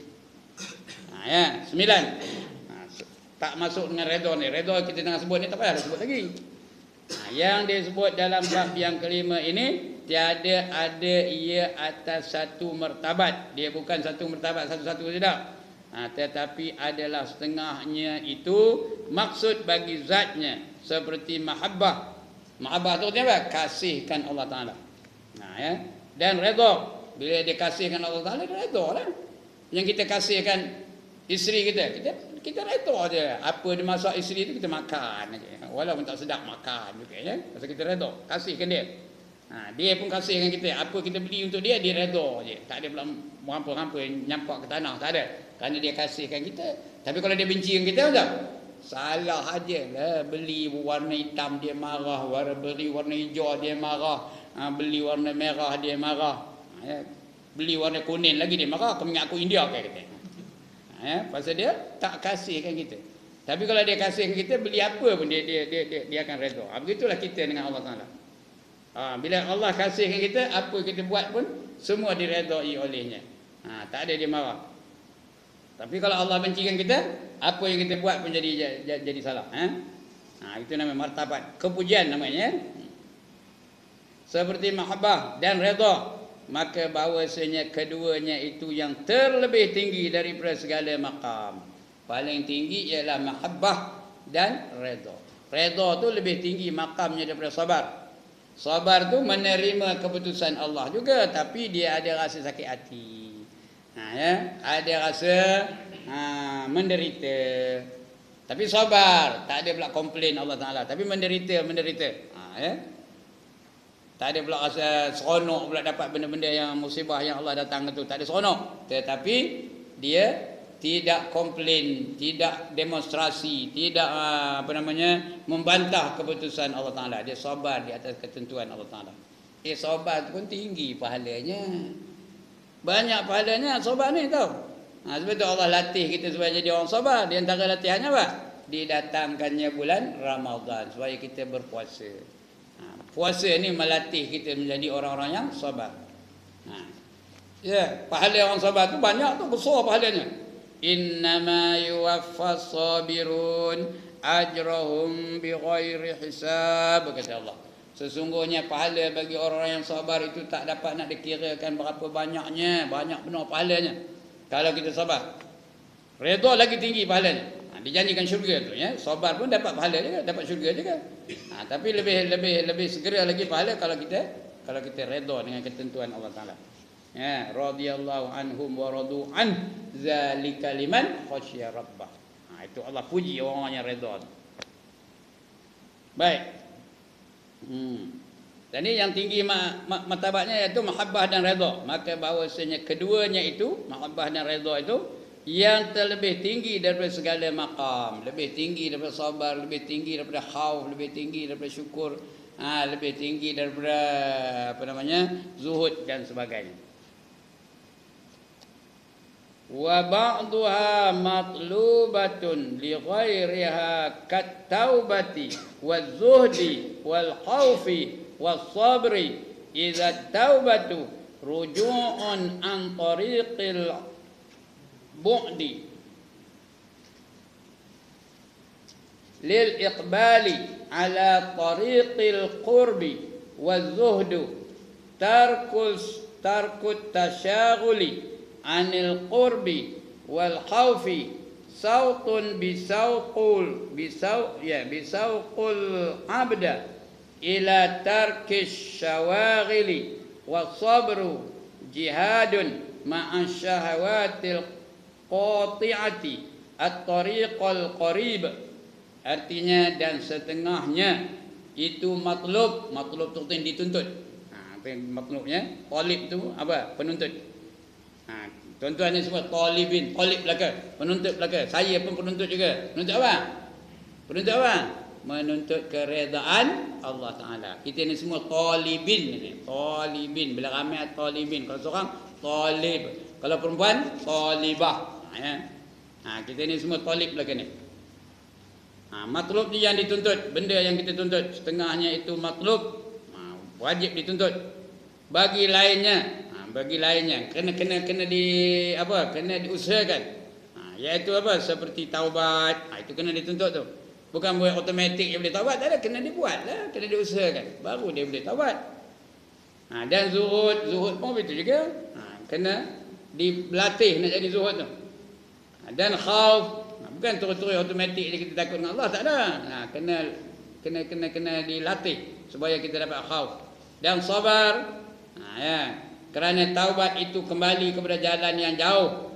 9. Tak masuk dengan redha ni. Redha kita tengah sebut ni tak payah sebut lagi. Yang disebut dalam bab yang kelima ini tiada ada ia atas satu martabat. Dia bukan satu martabat satu-satu tidak. Tetapi adalah setengahnya itu maksud bagi zatnya, seperti mahabbah. Mahabbah tu apa? Kasihkan Allah Ta'ala. Ya. Dan redha. Bila dia kasihkan Allah Ta'ala, dia redha lah. Yang kita kasihkan isteri kita redha je. Apa dia masak isteri tu kita makan aja. Walaupun tak sedap makan juga ya. Pasal kita redha, kasihkan dia. Dia pun kasihkan kita. Apa kita beli untuk dia redha je. Tak ada pula hampa-hampa nyampak ke tanah, tak ada. Kerana dia kasihkan kita. Tapi kalau dia benci dengan kita, tak? Salah aja lah. Beli warna hitam dia marah, beli warna hijau dia marah, beli warna merah dia marah, beli warna kuning lagi dia marah. Kau ingat aku India ke kata. Pasal dia tak kasihkan kita. Tapi kalau dia kasihkan kita, beli apa pun dia akan redha. Begitulah kita dengan Allah Taala. Bila Allah kasihkan kita, apa kita buat pun semua diredai olehnya. Tak ada dia marah. Tapi kalau Allah bencikan kita, apa yang kita buat pun jadi salah. Itu namanya martabat. Kepujian namanya. Seperti mahabbah dan redha. Maka bahawasanya keduanya itu yang terlebih tinggi daripada segala maqam. Paling tinggi ialah mahabbah dan redha. Redha tu lebih tinggi makamnya daripada sabar. Sabar tu menerima keputusan Allah juga, tapi dia ada rasa sakit hati. Ada rasa menderita. Tapi sabar, tak ada pula komplain Allah Taala, tapi menderita. Tak ada pula rasa seronok pula dapat benda-benda yang musibah yang Allah datang tu, tak ada seronok. Tetapi dia tidak komplain, tidak demonstrasi, tidak membantah keputusan Allah Taala. Dia sabar di atas ketentuan Allah Taala. Sabar tu pun tinggi pahalanya. Banyak pahalanya sabar ni tau. Sebab tu Allah latih kita supaya jadi orang sabar. Di antara latihannya apa? Didatangkannya bulan Ramadan supaya kita berpuasa. Puasa ni melatih kita menjadi orang-orang yang sabar. Pahala orang sabar tu banyak tu, besar pahalanya. Innama yuwaffas sabirun ajrahum bighairi hisab, kata Allah. Sesungguhnya pahala bagi orang yang sabar itu tak dapat nak dikirakan berapa banyaknya. Banyak benar pahalanya kalau kita sabar. Redha lagi tinggi pahalanya. Dijanjikan syurga tu ya. Sabar pun dapat pahala juga, dapat syurga juga. Tapi lebih segera lagi pahala kalau kita redha dengan ketentuan Allah Taala. Radhiyallahu anhum wa radu an zalika liman khasyiya rabbah. Itu Allah puji orang-orang yang redha. Baik. Dan ini yang tinggi martabatnya iaitu mahabbah dan redha. Maka bahawasanya keduanya itu, mahabbah dan redha itu yang terlebih tinggi daripada segala maqam, lebih tinggi daripada sabar, lebih tinggi daripada khauf, lebih tinggi daripada syukur, lebih tinggi daripada zuhud dan sebagainya. Wa ba'daha matlubatun li ghairiha kat taubati waz zuhdi wal khaufi was sabri idza taubatu ruju'un an tariqil bu'di lil iqbali ala tariqil qurbi waz zuhdu tarkut tashaghuli anil qurbi wal khaufi sautun bisauqul abda ila tarkish syawaghili was sabru jihadun ma'a syahawatil qati'ati at-tariqal qarib. Artinya dan setengahnya itu matlub tu yang dituntut. Apa yang matlubnya? Talib tu apa? Penuntut. Tuan-tuan ni semua talibin, talib belaka, penuntut belaka. Saya pun penuntut juga. Penuntut apa? Penuntut apa? Menuntut keredaan Allah Taala. Kita ni semua talibin ni. Talibin. Bila ramai talibin, kalau seorang talib, kalau perempuan talibah. Kita ni semua talib belaka ni. Matlub ni yang dituntut, benda yang kita tuntut, setengahnya itu matlub, wajib dituntut. Bagi lainnya kena diusahakan. Iaitu apa? Seperti taubat. Itu kena dituntut tu. Bukan buat automatik dia boleh taubat, tak ada, kena dibuatlah, kena diusahakan baru dia boleh taubat. Dan zuhud pun begitu juga. Kena dilatih nak jadi zuhud tu. Dan khauf, bukan terus-terus automatik kita takut dengan Allah, tak ada. Kena dilatih supaya kita dapat khauf. Dan sabar, kerana taubat itu kembali kepada jalan yang jauh.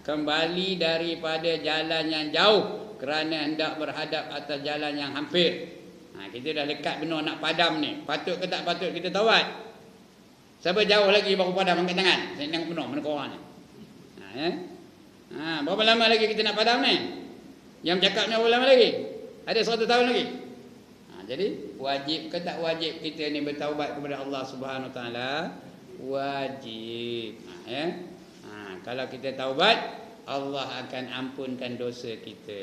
Kembali daripada jalan yang jauh kerana hendak berhadap atas jalan yang hampir. Kita dah dekat benar nak padam ni. Patut ke tak patut kita taubat? Siapa jauh lagi baru padam angkat tangan. Saya tengok benar mana korang ni. Berapa lama lagi kita nak padam ni? Yang bercakap ni berapa lama lagi? Ada 100 tahun lagi. Jadi wajib ke tak wajib kita ni bertaubat kepada Allah Subhanahu Wa Taala? Wajib. Kalau kita taubat, Allah akan ampunkan dosa kita.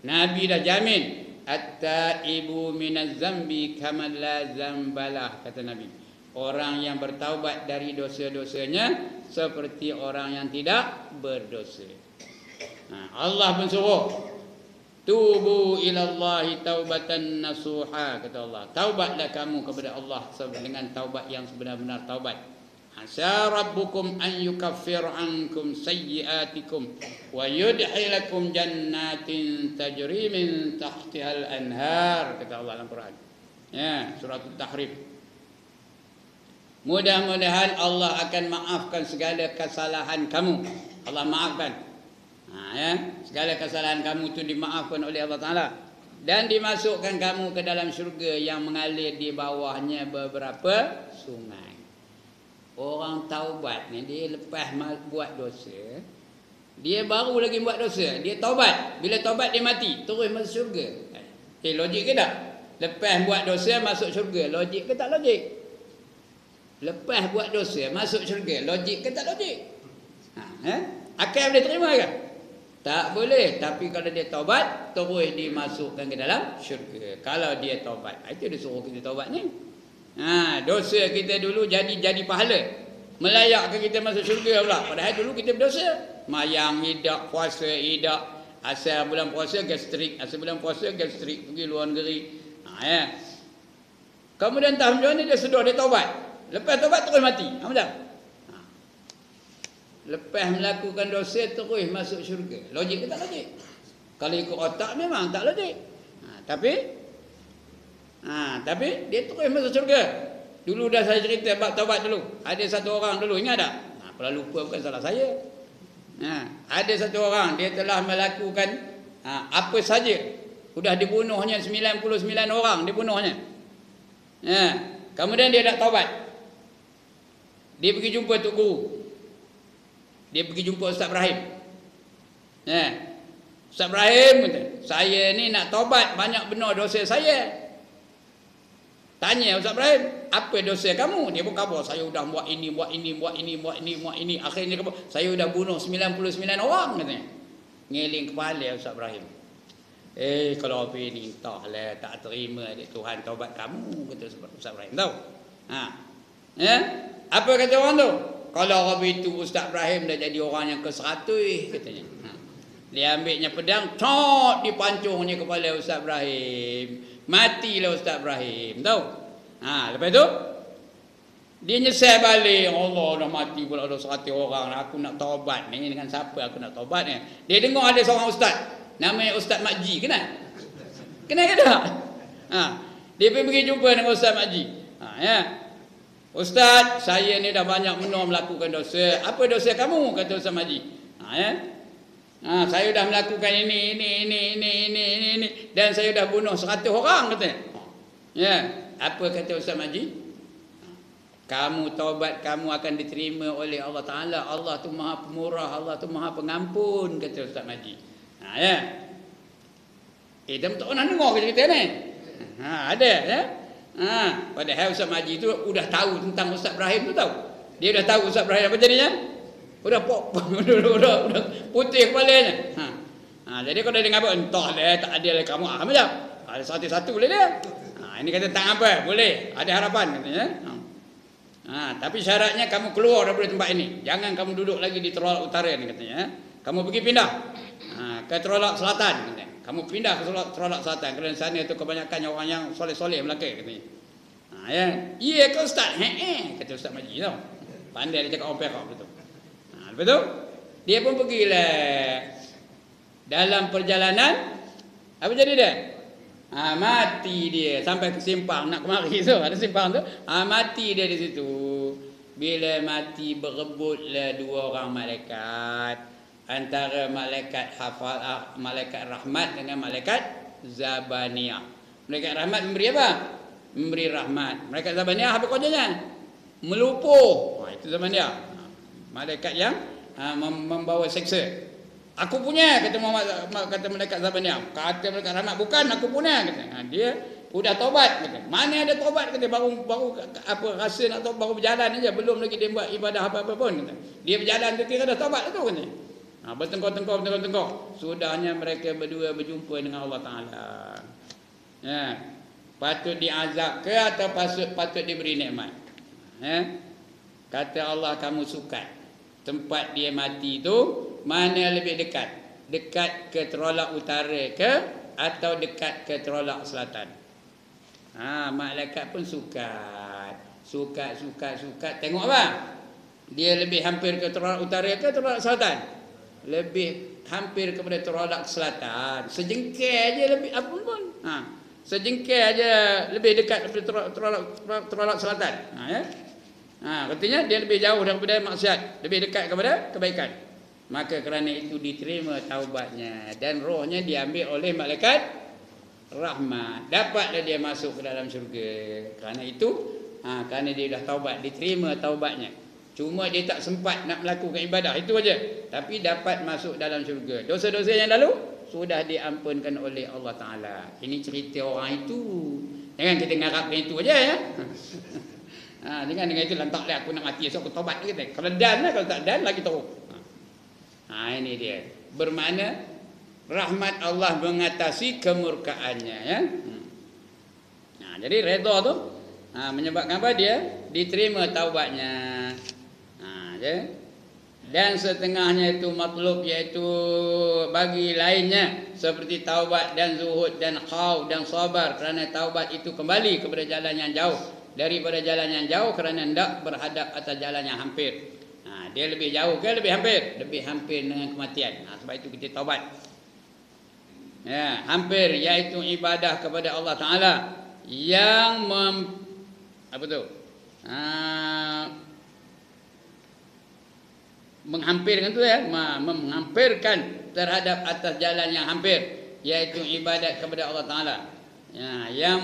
Nabi dah jamin, at-taibu minaz zambi kaman la zambalah, kata Nabi. Orang yang bertaubat dari dosa-dosanya seperti orang yang tidak berdosa. Allah pun suruh, tubu ilallahi taubatan nasuha, kata Allah. Taubatlah kamu kepada Allah dengan taubat yang sebenar-benar taubat. Asa rabbukum an yukaffir ankum sayyiatikum wa yudkhilakum jannatin tajri min tahtihal anhar, kata Allah dalam Quran. Surah At-Tahrim. Mudah-mudahan Allah akan maafkan segala kesalahan kamu. Allah maafkan. Segala kesalahan kamu itu dimaafkan oleh Allah Ta'ala. Dan dimasukkan kamu ke dalam syurga yang mengalir di bawahnya beberapa sungai. Orang taubat ni, dia lepas buat dosa, dia baru lagi buat dosa, dia taubat. Bila taubat dia mati, terus masuk syurga. Logik ke tak? Lepas buat dosa masuk syurga, logik ke tak logik? Lepas buat dosa masuk syurga, logik ke tak logik? Akal boleh terima ke? Tak boleh. Tapi kalau dia taubat, terus dimasukkan ke dalam syurga. Kalau dia taubat, itu dia suruh kita taubat ni. Dosa kita dulu jadi pahala, melayakkan kita masuk syurga pula. Padahal dulu kita berdosa. Mayang hidak, puasa hidak, asal bulan puasa gastrik, pergi luar negeri. Kemudian tahun ni dia sedar, dia taubat. Lepas taubat terus mati. Macam lepas melakukan dosa terus masuk syurga. Logik ke tak logik? Kalau ikut otak memang tak logik. Tapi dia terus masuk syurga. Dulu dah saya cerita bab taubat dulu. Ada satu orang dulu, ingat tak? Kalau lupa bukan salah saya. Ada satu orang, dia telah melakukan apa saja. Sudah dibunuhnya 99 orang, dibunuhnya. Kemudian dia nak taubat. Dia pergi jumpa Tok Guru. Dia pergi jumpa Ustaz Ibrahim. Ustaz Ibrahim kata, saya ni nak taubat, banyak benar dosa saya. Tanya Ustaz Ibrahim, apa dosa kamu? Dia pun khabar, saya sudah buat ini. Akhirnya khabar, saya sudah bunuh 99 orang, katanya. Ngeling kepala Ustaz Ibrahim. Kalau apa ni, entahlah, tak terima Tuhan taubat kamu, kata Ustaz Ibrahim. Tahu? Apa kata orang tu? Kalau Rabi itu Ustaz Ibrahim dah jadi orang yang ke-100, katanya. Dia ambilnya pedang, dipancungnya kepala Ustaz Ibrahim. Matilah Ustaz Ibrahim. Tahu? Lepas tu dia nyesal balik. Allah, dah mati pula ada 100 orang. Aku nak taubat ni, dengan siapa aku nak taubat ni? Dia dengar ada seorang ustaz, namanya Ustaz Makji. Kenal ke tak? Dia pergi jumpa dengan Ustaz Makji. Ustaz, saya ni dah banyak benar melakukan dosa. Apa dosa kamu? Kata Ustaz Makji. Saya dah melakukan ini. Dan saya dah bunuh 100 orang, katanya. Apa kata Ustaz Makji? Kamu taubat, kamu akan diterima oleh Allah Ta'ala. Allah tu maha pemurah, Allah tu maha pengampun, kata Ustaz Makji. Dia tak pernah dengar cerita ni. Ada, ya? Padahal Ustaz Makji tu sudah tahu tentang Ustaz Ibrahim tu, tahu. Dia dah tahu Ustaz Ibrahim apa jadinya? Udah putih kepalanya. Jadi kalau dia ngapa, entahlah, tak ada lah kamu. Macam ada satu-satu boleh dia. Ini kata tak apa, boleh, ada harapan, katanya. Tapi syaratnya kamu keluar daripada tempat ini. Jangan kamu duduk lagi di Terolak Utara ni, katanya. Kamu pergi pindah ke Terolak Selatan, katanya. Kamu pindah ke Terolak Selatan, kerana sana tu kebanyakan orang yang soleh-soleh Melaka, katanya. Ya. Ya ke ustaz. Kata Ustaz Maji tau. Pandai dia cakap opera betul. Lepas tu dia pun pergilah dalam perjalanan. Apa jadi dia? Mati dia sampai ke simpang nak kemari tu. Ada simpang tu. Mati dia di situ. Bila mati berebutlah dua orang malaikat. Antara malaikat hafal, malaikat rahmat dengan malaikat zabaniyah. Malaikat rahmat memberi apa? Memberi rahmat. Malaikat zabaniyah apa kerjanya? Melupuh. Itu zabaniyah. Malaikat yang membawa seksa. Aku punya, kata malaikat zabaniyah. Kata malaikat rahmat, bukan aku punya, kata. Dia sudah taubat, kata. Mana ada taubat, kata. Baru apa rasa nak taubat, baru berjalan aja, belum lagi dia buat ibadah apa-apa pun, kata. Dia berjalan tu kira dah taubat tu, kata. Bertengkar. Sudahnya mereka berdua berjumpa dengan Allah Taala. Ya. Patut diazab ke atau patut diberi nikmat? Ya. Kata Allah, kamu suka tempat dia mati tu mana lebih dekat? Dekat ke terolak utara ke atau dekat ke terolak selatan? Malaikat pun suka. Tengok apa? Dia lebih hampir ke terolak utara ke terolak selatan? Lebih hampir kepada terolak selatan. Sejengkal aja lebih apa pun. Sejengkal aja lebih dekat daripada terolak selatan. Ya. Artinya dia lebih jauh daripada maksiat, lebih dekat kepada kebaikan. Maka kerana itu diterima taubatnya dan rohnya diambil oleh malaikat rahmat. Dapatlah dia masuk ke dalam syurga. Kerana itu, kerana dia dah taubat, diterima taubatnya. Cuma dia tak sempat nak melakukan ibadah, itu aja. Tapi dapat masuk dalam syurga. Dosa-dosa yang lalu sudah diampunkan oleh Allah Taala. Ini cerita orang itu. Jangan kita ngarapkan itu aja ya. Dengan itu lantaklah aku nak mati esok aku taubat kita. Kalau dan lah, kalau tak dan lagi teruk. Ini dia. Bermakna rahmat Allah mengatasi kemurkaannya ya. Jadi redha tu menyebabkan apa? Dia diterima taubatnya. Ya. Dan setengahnya itu matlub, iaitu bagi lainnya seperti taubat dan zuhud dan khauf dan sabar, kerana taubat itu kembali kepada jalan yang jauh daripada jalan yang jauh kerana hendak berhadap atas jalan yang hampir. Dia lebih jauh ke lebih hampir? Lebih hampir dengan kematian. Sebab itu kita taubat. Ya, hampir iaitu ibadah kepada Allah Taala yang menghampirkan tu ya, menghampirkan terhadap atas jalan yang hampir, iaitu ibadat kepada Allah Taala. Ya, yang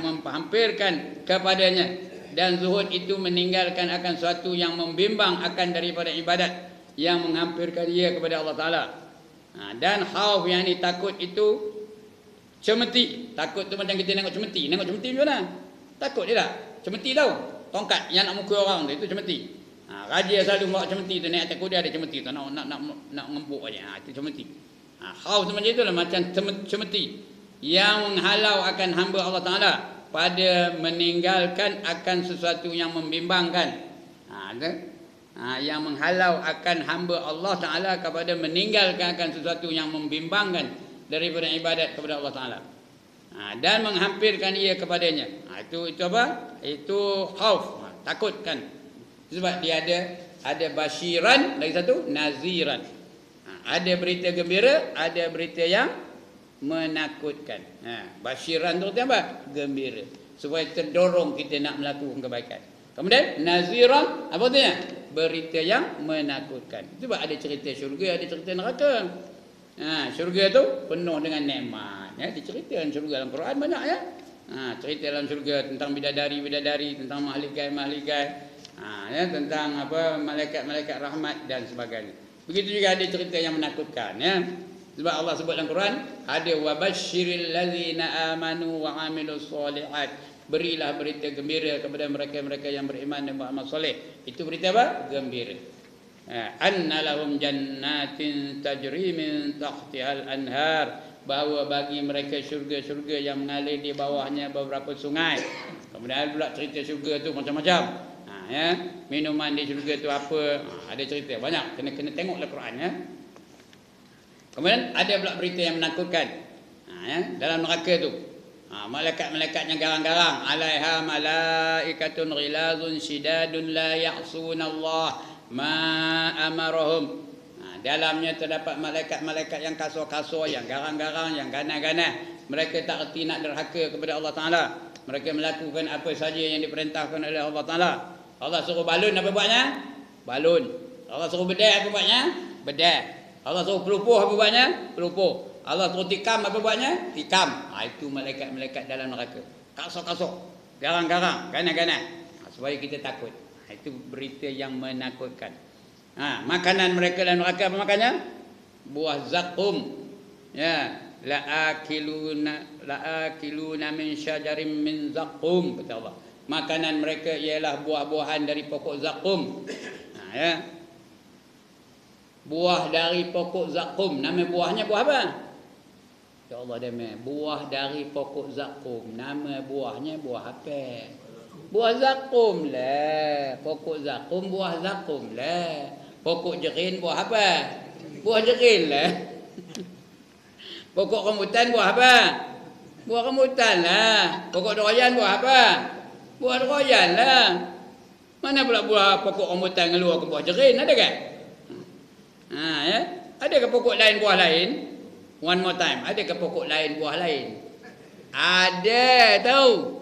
menghampirkan kepadanya. Dan zuhud itu meninggalkan akan sesuatu yang membimbang akan daripada ibadat yang menghampirkan ia kepada Allah Taala. Dan khauf, yang ini takut itu cemeti. Takut tu macam kita tengok cemeti. Tengok cemeti macam mana? Takut dia tak? Cemeti tahu? Tongkat yang nak mukul orang tu, itu cemeti. Raja selalu bawa cemeti tu, naik atas kuda ada cemeti tu, nak ngempuk aja. Itu cemeti. Khauf tu macam itulah, macam cemeti yang menghalau akan hamba Allah Taala pada meninggalkan akan sesuatu yang membimbangkan. Yang menghalau akan hamba Allah Taala kepada meninggalkan akan sesuatu yang membimbangkan daripada ibadat kepada Allah Taala. Dan menghampirkan ia kepadanya. Itu apa? Itu khauf, takutkan. Sebab dia ada basyiran, lagi satu naziran. Ada berita gembira, ada berita yang menakutkan. Basyiran tu apa? Gembira. Supaya terdorong kita nak melakukan kebaikan. Kemudian naziran, apa artinya? Berita yang menakutkan. Sebab ada cerita syurga, ada cerita neraka. Syurga tu penuh dengan nikmat. Diceritakan syurga dalam Quran banyak ya. Cerita dalam syurga tentang bidadari-bidadari, tentang mahligai-mahligai, tentang apa malaikat-malaikat rahmat dan sebagainya. Begitu juga ada cerita yang menakutkan ya. Sebab Allah sebut dalam Quran, ada wabasyiril ladzina amanu wa amilus solihat. Berilah berita gembira kepada mereka-mereka yang beriman dan beramal soleh. Itu berita apa? Gembira. Anna lahum jannatin tajri min tahtihal anhar. Bahawa bagi mereka syurga-syurga yang mengalir di bawahnya beberapa sungai. Kemudian pula cerita syurga tu macam-macam. Minuman di syurga tu apa? Ada cerita banyak. Kena tengoklah Quran ya. Kemudian ada pula berita yang menakutkan dalam neraka tu. Malaikat-malaikat yang garang-garang, alaiha malaikatun ghilazun syidadun la ya'sunallah ma amarahum. Dalamnya terdapat malaikat-malaikat yang kasar-kasar, yang garang-garang, yang ganas-ganas. Mereka tak erti nak derhaka kepada Allah Taala. Mereka melakukan apa saja yang diperintahkan oleh Allah Taala. Allah suruh balun, apa buatnya? Balun. Allah suruh bedai, apa buatnya? Bedai. Allah suruh pelupuh, apa buatnya? Pelupuh. Allah suruh tikam, apa buatnya? Tikam. Itu malaikat-malaikat dalam neraka. Kasar-kasar, garang-garang, ganas-ganas. Supaya kita takut. Itu berita yang menakutkan. Makanan mereka dalam neraka apa makannya? Buah zakum. Ya, la'akiluna min syajarin min zakum, kata Allah. Makanan mereka ialah buah-buahan dari pokok zakum. Ya. Buah dari pokok zakum. Nama buahnya buah apa? Ya Allah, demi buah dari pokok zakum. Nama buahnya buah apa? Buah zakum lah. Pokok zakum, buah zakum lah. Pokok jerin buah apa? Buah jerin lah. Pokok rambutan buah apa? Buah rambutan lah. Pokok durian buah apa? Buah durian lah. Mana pula buah pokok rambutan ngeluar ke buah jerin? Ada kan? Ya? Adakah pokok lain buah lain? One more time. Adakah pokok lain buah lain? Ada tahu.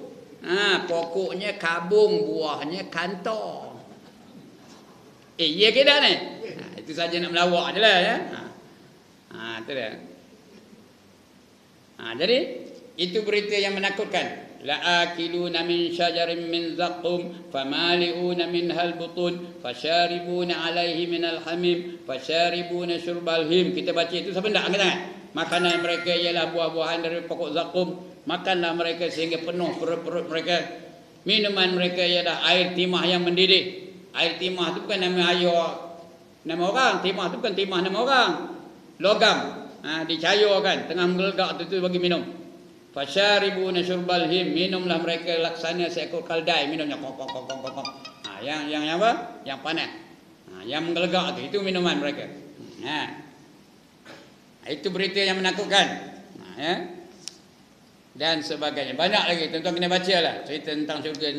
Pokoknya kabung, buahnya kantor. Iya ke dah ni? Itu saja nak melawak je lah ya. Itu dia. Jadi itu berita yang menakutkan. La'akiluna min syajarin min zaqqum famali'una minhal butun fasharibuna 'alaihi minal hamim fasharibuna syurbal him. Kita baca itu sampai tak kata. Makanan mereka ialah buah-buahan dari pokok zakum. Makanlah mereka sehingga penuh perut-perut mereka. Minuman mereka ialah air timah yang mendidih. Air timah itu bukan nama air nama orang. Timah itu bukan timah nama orang. Logam. Dicayurkan. Tengah menggelegak itu bagi minum. Fasyaribuna syurbal him. Minumlah mereka laksana seekor kaldai. Minumnya kok. Yang apa? Yang panas. Yang menggelegak itu minuman mereka. Itu berita yang menakutkan. Ya. Dan sebagainya. Banyak lagi. Tuan-tuan kena baca lah. Cerita tentang syurga,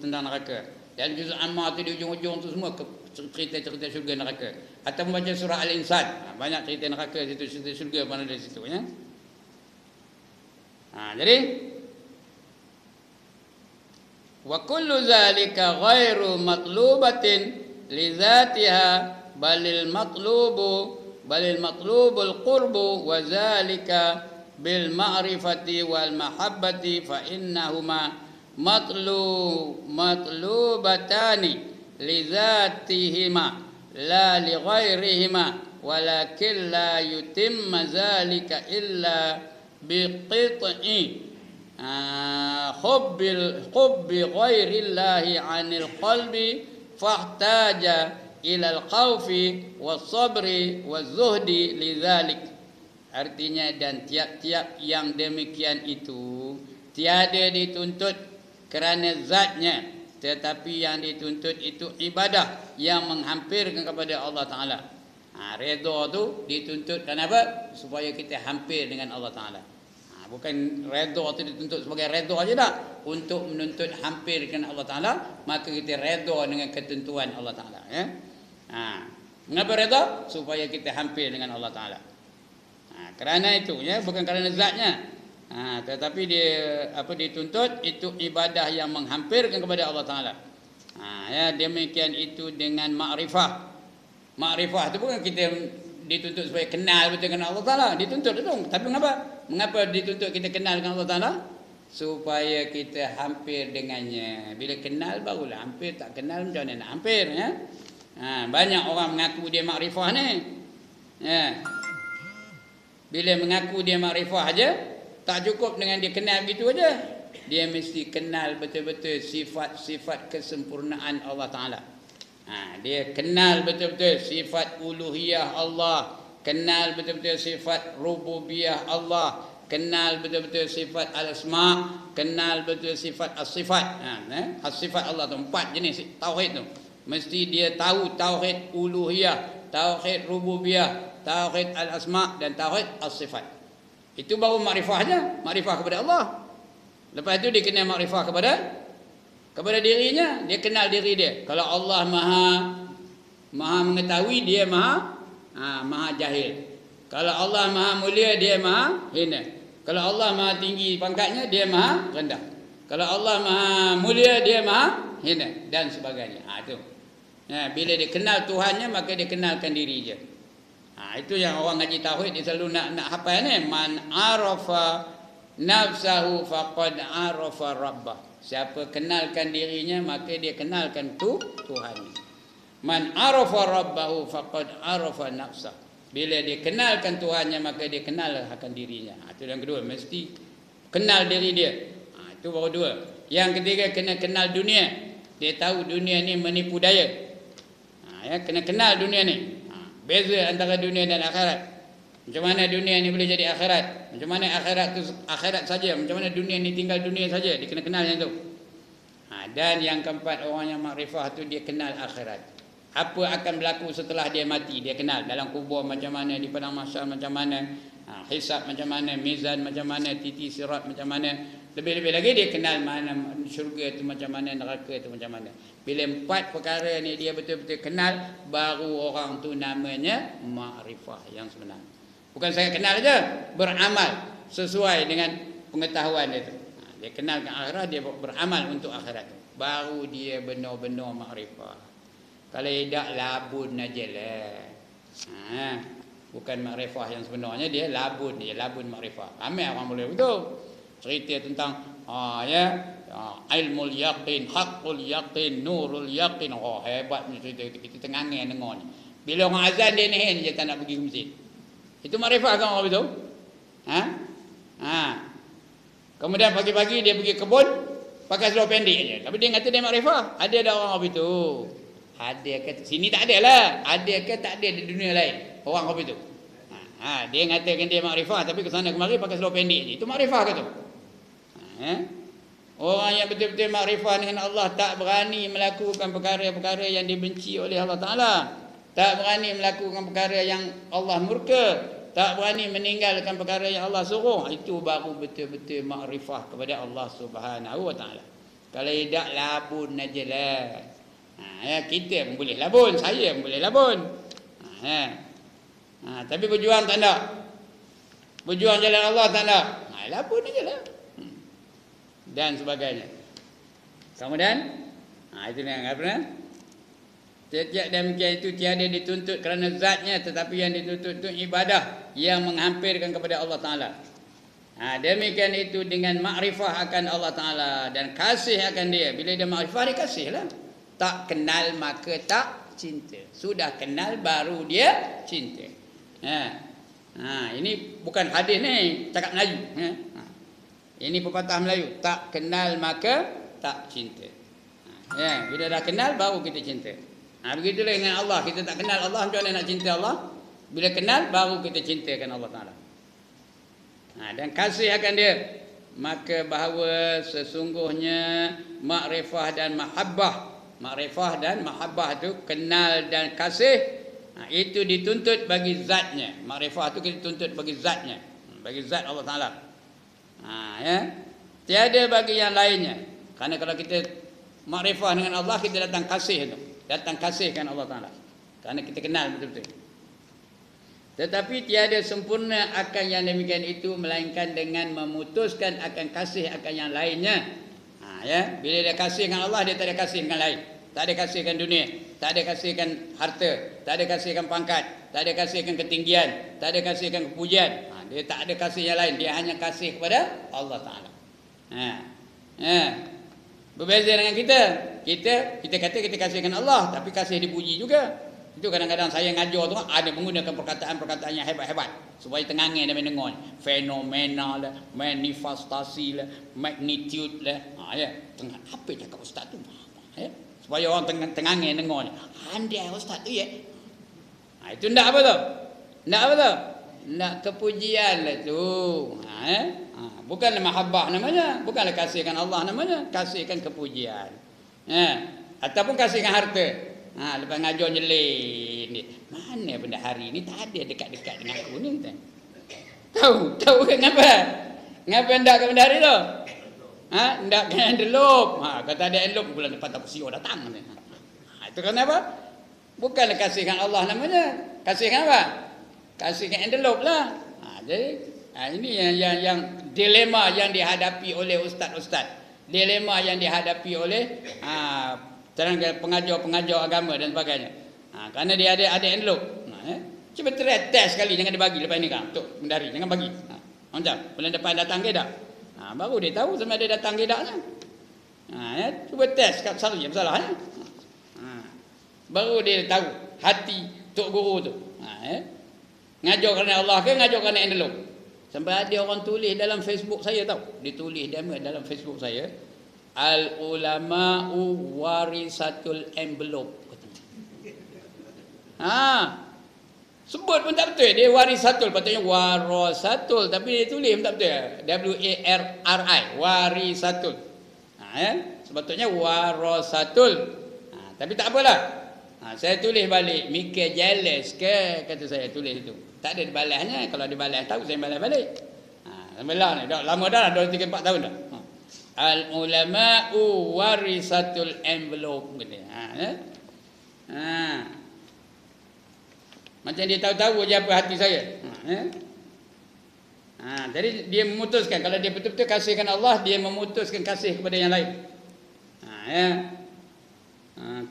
tentang neraka. Dan juz Ammar tu di ujung-ujung tu semua cerita-cerita syurga neraka. Atau membaca surah Al-Insan. Banyak cerita neraka situ, cerita syurga mana dari situ. Ya. Jadi wa kullu zalika ghairu matlubatin li zatiha balil matlubul qurbu wa zalika bil ma'rifati wal mahabbati fa innahuma matlubatani li zatihima la li ghairihima walakin la yutimma zalika illa biqit'i hubbi ghairillahi 'anil qalbi fahtaja ilal khawfi was-sabri waz-zuhdi lidzalik. Artinya dan tiap-tiap yang demikian itu tiada dituntut kerana zatnya, tetapi yang dituntut itu ibadah yang menghampirkan kepada Allah Ta'ala. Redha tu dituntut kenapa? Supaya kita hampir dengan Allah Ta'ala. Bukan redha tu dituntut sebagai redha aja tak. Untuk menuntut hampir dengan Allah Ta'ala, maka kita redha dengan ketentuan Allah Ta'ala. Ya? Mengapa redha? Supaya kita hampir dengan Allah Ta'ala. Kerana itu, ya, bukan kerana zatnya. Tetapi dia dituntut itu ibadah yang menghampirkan kepada Allah Ta'ala. Ya, demikian itu dengan makrifah. Makrifah itu bukan kita dituntut supaya kenal betul dengan Allah Ta'ala. Dituntut itu. Tapi mengapa? Mengapa dituntut kita kenal dengan Allah Ta'ala? Supaya kita hampir dengannya. Bila kenal barulah hampir. Tak kenal macam mana nak hampir. Ya? Banyak orang mengaku dia makrifah ni. Ya. Bila mengaku dia makrifah aja, tak cukup dengan dia kenal begitu aja. Dia mesti kenal betul-betul sifat-sifat kesempurnaan Allah Ta'ala. Dia kenal betul-betul sifat uluhiyah Allah, kenal betul-betul sifat rububiyah Allah, kenal betul-betul sifat al-asma, kenal betul sifat as-sifat. As-sifat Allah tu 4 jenis tauhid tu. Mesti dia tahu tauhid uluhiyah, tauhid rububiyah, tauhid al-asma dan tauhid as-sifat. Itu baru makrifah aja, makrifah kepada Allah. Lepas tu dia kenal makrifah kepada dirinya, dia kenal diri dia. Kalau Allah maha mengetahui, dia maha jahil. Kalau Allah maha mulia, dia maha hina. Kalau Allah maha tinggi pangkatnya, dia maha rendah. Kalau Allah maha mulia, dia maha hina dan sebagainya. Itu. Bila dia kenal Tuhannya, maka dia kenalkan diri dia. Itu yang orang ngaji tauhid dia selalu nak hafal ni. Man arafa nafsahu faqad arafa rabbah. Siapa kenalkan dirinya, maka dia kenalkan Tuhannya. Man arafa rabbahu faqad arafa nafsah. Bila dia kenalkan Tuhannya, maka dia kenal akan dirinya. Itu yang kedua, mesti kenal diri dia. Itu baru dua. Yang ketiga, kena kenal dunia. Dia tahu dunia ni menipu daya. Kena kenal dunia ni. Beza antara dunia dan akhirat. Macam mana dunia ni boleh jadi akhirat? Macam mana akhirat tu akhirat saja? Macam mana dunia ni tinggal dunia saja? Dia kena kenal yang tu. Dan yang keempat, orang yang makrifah tu dia kenal akhirat. Apa akan berlaku setelah dia mati, dia kenal. Dalam kubur macam mana, di padang mahsyar macam mana, hisab macam mana, mizan macam mana, titi sirat macam mana. Lebih-lebih lagi dia kenal mana syurga tu macam mana, neraka tu macam mana. Bila empat perkara ni dia betul-betul kenal, baru orang tu namanya makrifah yang sebenar. Bukan saya kenal aja, beramal sesuai dengan pengetahuan dia tu. Dia kenalkan akhirat, dia beramal untuk akhirat tu. Baru dia benar-benar makrifah. Kalau tidak labun aja lah. Bukan makrifah yang sebenarnya, dia labun makrifah. Ramai orang boleh betul. Cerita tentang ilmul yaqin, haqqul yaqin, nurul yaqin. Hebatnya cerita itu. Kita tengangin dengar ni. Bila orang azan dia ni je tak nak pergi ke masjid. Itu makrifah kan orang betul? Kemudian pagi-pagi dia pergi kebun pakai seluar pendek je. Tapi dia kata dia makrifah. Ada orang begitu. Ada ke sini tak ada lah. Ada ke tak ada di dunia lain orang begitu. Dia mengatakan dia makrifah tapi ke sana kemari pakai seluar pendek je. Itu makrifah ke tu? Orang yang betul-betul makrifah dengan Allah tak berani melakukan perkara-perkara yang dibenci oleh Allah Ta'ala. Tak berani melakukan perkara yang Allah murka. Tak berani meninggalkan perkara yang Allah suruh. Itu baru betul-betul makrifah kepada Allah Subhanahu Wa Ta'ala. Kalau tidak labun aja lah. Kita pun boleh labun. Saya pun boleh labun. Tapi berjuang tak nak. Berjuang jalan Allah tak nak. Labun aja lah. Dan sebagainya. Kemudian itu yang apa? Tiap-tiap demikian itu tiada dituntut kerana zatnya, tetapi yang dituntut itu ibadah yang menghampirkan kepada Allah Ta'ala. Demikian itu dengan makrifah akan Allah Ta'ala dan kasih akan dia. Bila dia makrifah, dia kasih lah. Tak kenal maka tak cinta. Sudah kenal baru dia cinta. Ini bukan hadis ni, cakap Melayu. Ini pepatah Melayu. Tak kenal maka tak cinta. Bila dah kenal baru kita cinta. Begitulah dengan Allah. Kita tak kenal Allah, macam mana nak cinta Allah? Bila kenal baru kita cintakan Allah Ta'ala. Dan kasih akan dia. Maka bahawa sesungguhnya makrifah dan mahabbah. Makrifah dan mahabbah itu kenal dan kasih. Itu dituntut bagi zatnya. Makrifah itu dituntut bagi zatnya. Bagi zat Allah Ta'ala. Tiada bagi yang lainnya. Karena kalau kita makrifah dengan Allah, kita datang kasih itu. Datang kasihkan Allah Ta'ala. Kerana kita kenal betul-betul. Tetapi tiada sempurna akan yang demikian itu, melainkan dengan memutuskan akan kasih akan yang lainnya. Bila dia kasihkan Allah, dia tak ada kasih dengan lain. Tak ada kasihkan dunia. Tak ada kasihkan harta. Tak ada kasihkan pangkat. Tak ada kasihkan ketinggian. Tak ada kasihkan kepujian. Dia tak ada kasih yang lain. Dia hanya kasih kepada Allah Ta'ala. Berbeza dengan kita. Kita kata kita kasihkan Allah, tapi kasih dipuji juga. Itu kadang-kadang saya ngajar tu ada menggunakan perkataan-perkataan yang hebat-hebat supaya tengangin dan mendengar. Fenomena lah, manifestasi lah, magnitude lah. Apa cakap ustaz tu? Supaya orang tengangin dengar. Andai ustaz tu ya. Itu ndak apa tu? Ndak apa tu? Nak kepujian lah tu. Bukanlah mahabbah namanya. Bukanlah kasihkan Allah namanya. Kasihkan kepujian. Ataupun kasihkan harta. Lepas ngajar nyelin ni. Mana benda hari ni tak ada dekat-dekat dengan aku ni. Tahu kenapa? Kenapa ndak ke benda hari tu? Ndak kena envelope. Kata ada envelope bulan depan tak CEO datang. Itu kenapa? Bukan kasihkan Allah namanya. Kasihkan apa? Kasihkan envelope lah. Jadi ini yang dilema yang dihadapi oleh ustaz-ustaz. Dilema yang dihadapi oleh pengajar-pengajar agama dan sebagainya. Kerana dia ada envelope. Cuba test sekali, jangan dibagi lepas ni kan. Untuk mendari, jangan bagi. Macam bulan depan datang ke tak? Baru dia tahu sama dia datang ke taknya. Cuba test sekali yang salah. Baru dia tahu hati tok guru tu. Ngajar kerana Allah ke ngajar kerana envelope? Sampai ada orang tulis dalam Facebook saya tahu. Dia tulis dalam Facebook saya, al ulama'u warisatul envelope. Sebut pun tak betul. Dia warisatul, patutnya warasatul, tapi dia tulis pun tak betul. W-A-R-R-I, warisatul. Sepatutnya warasatul. Tapi tak apalah. Saya tulis balik, mikir jealous ke, kata saya tulis itu. Tak ada dibalasnya. Kalau dibalas tahu saya balas balik. Alhamdulillah ni, dah lama dah, 2-3-4 tahun dah. Al ulama'u warisatul envelope katanya. Macam dia tahu-tahu je apa hati saya. Jadi dia memutuskan, kalau dia betul-betul kasihkan Allah, dia memutuskan kasih kepada yang lain.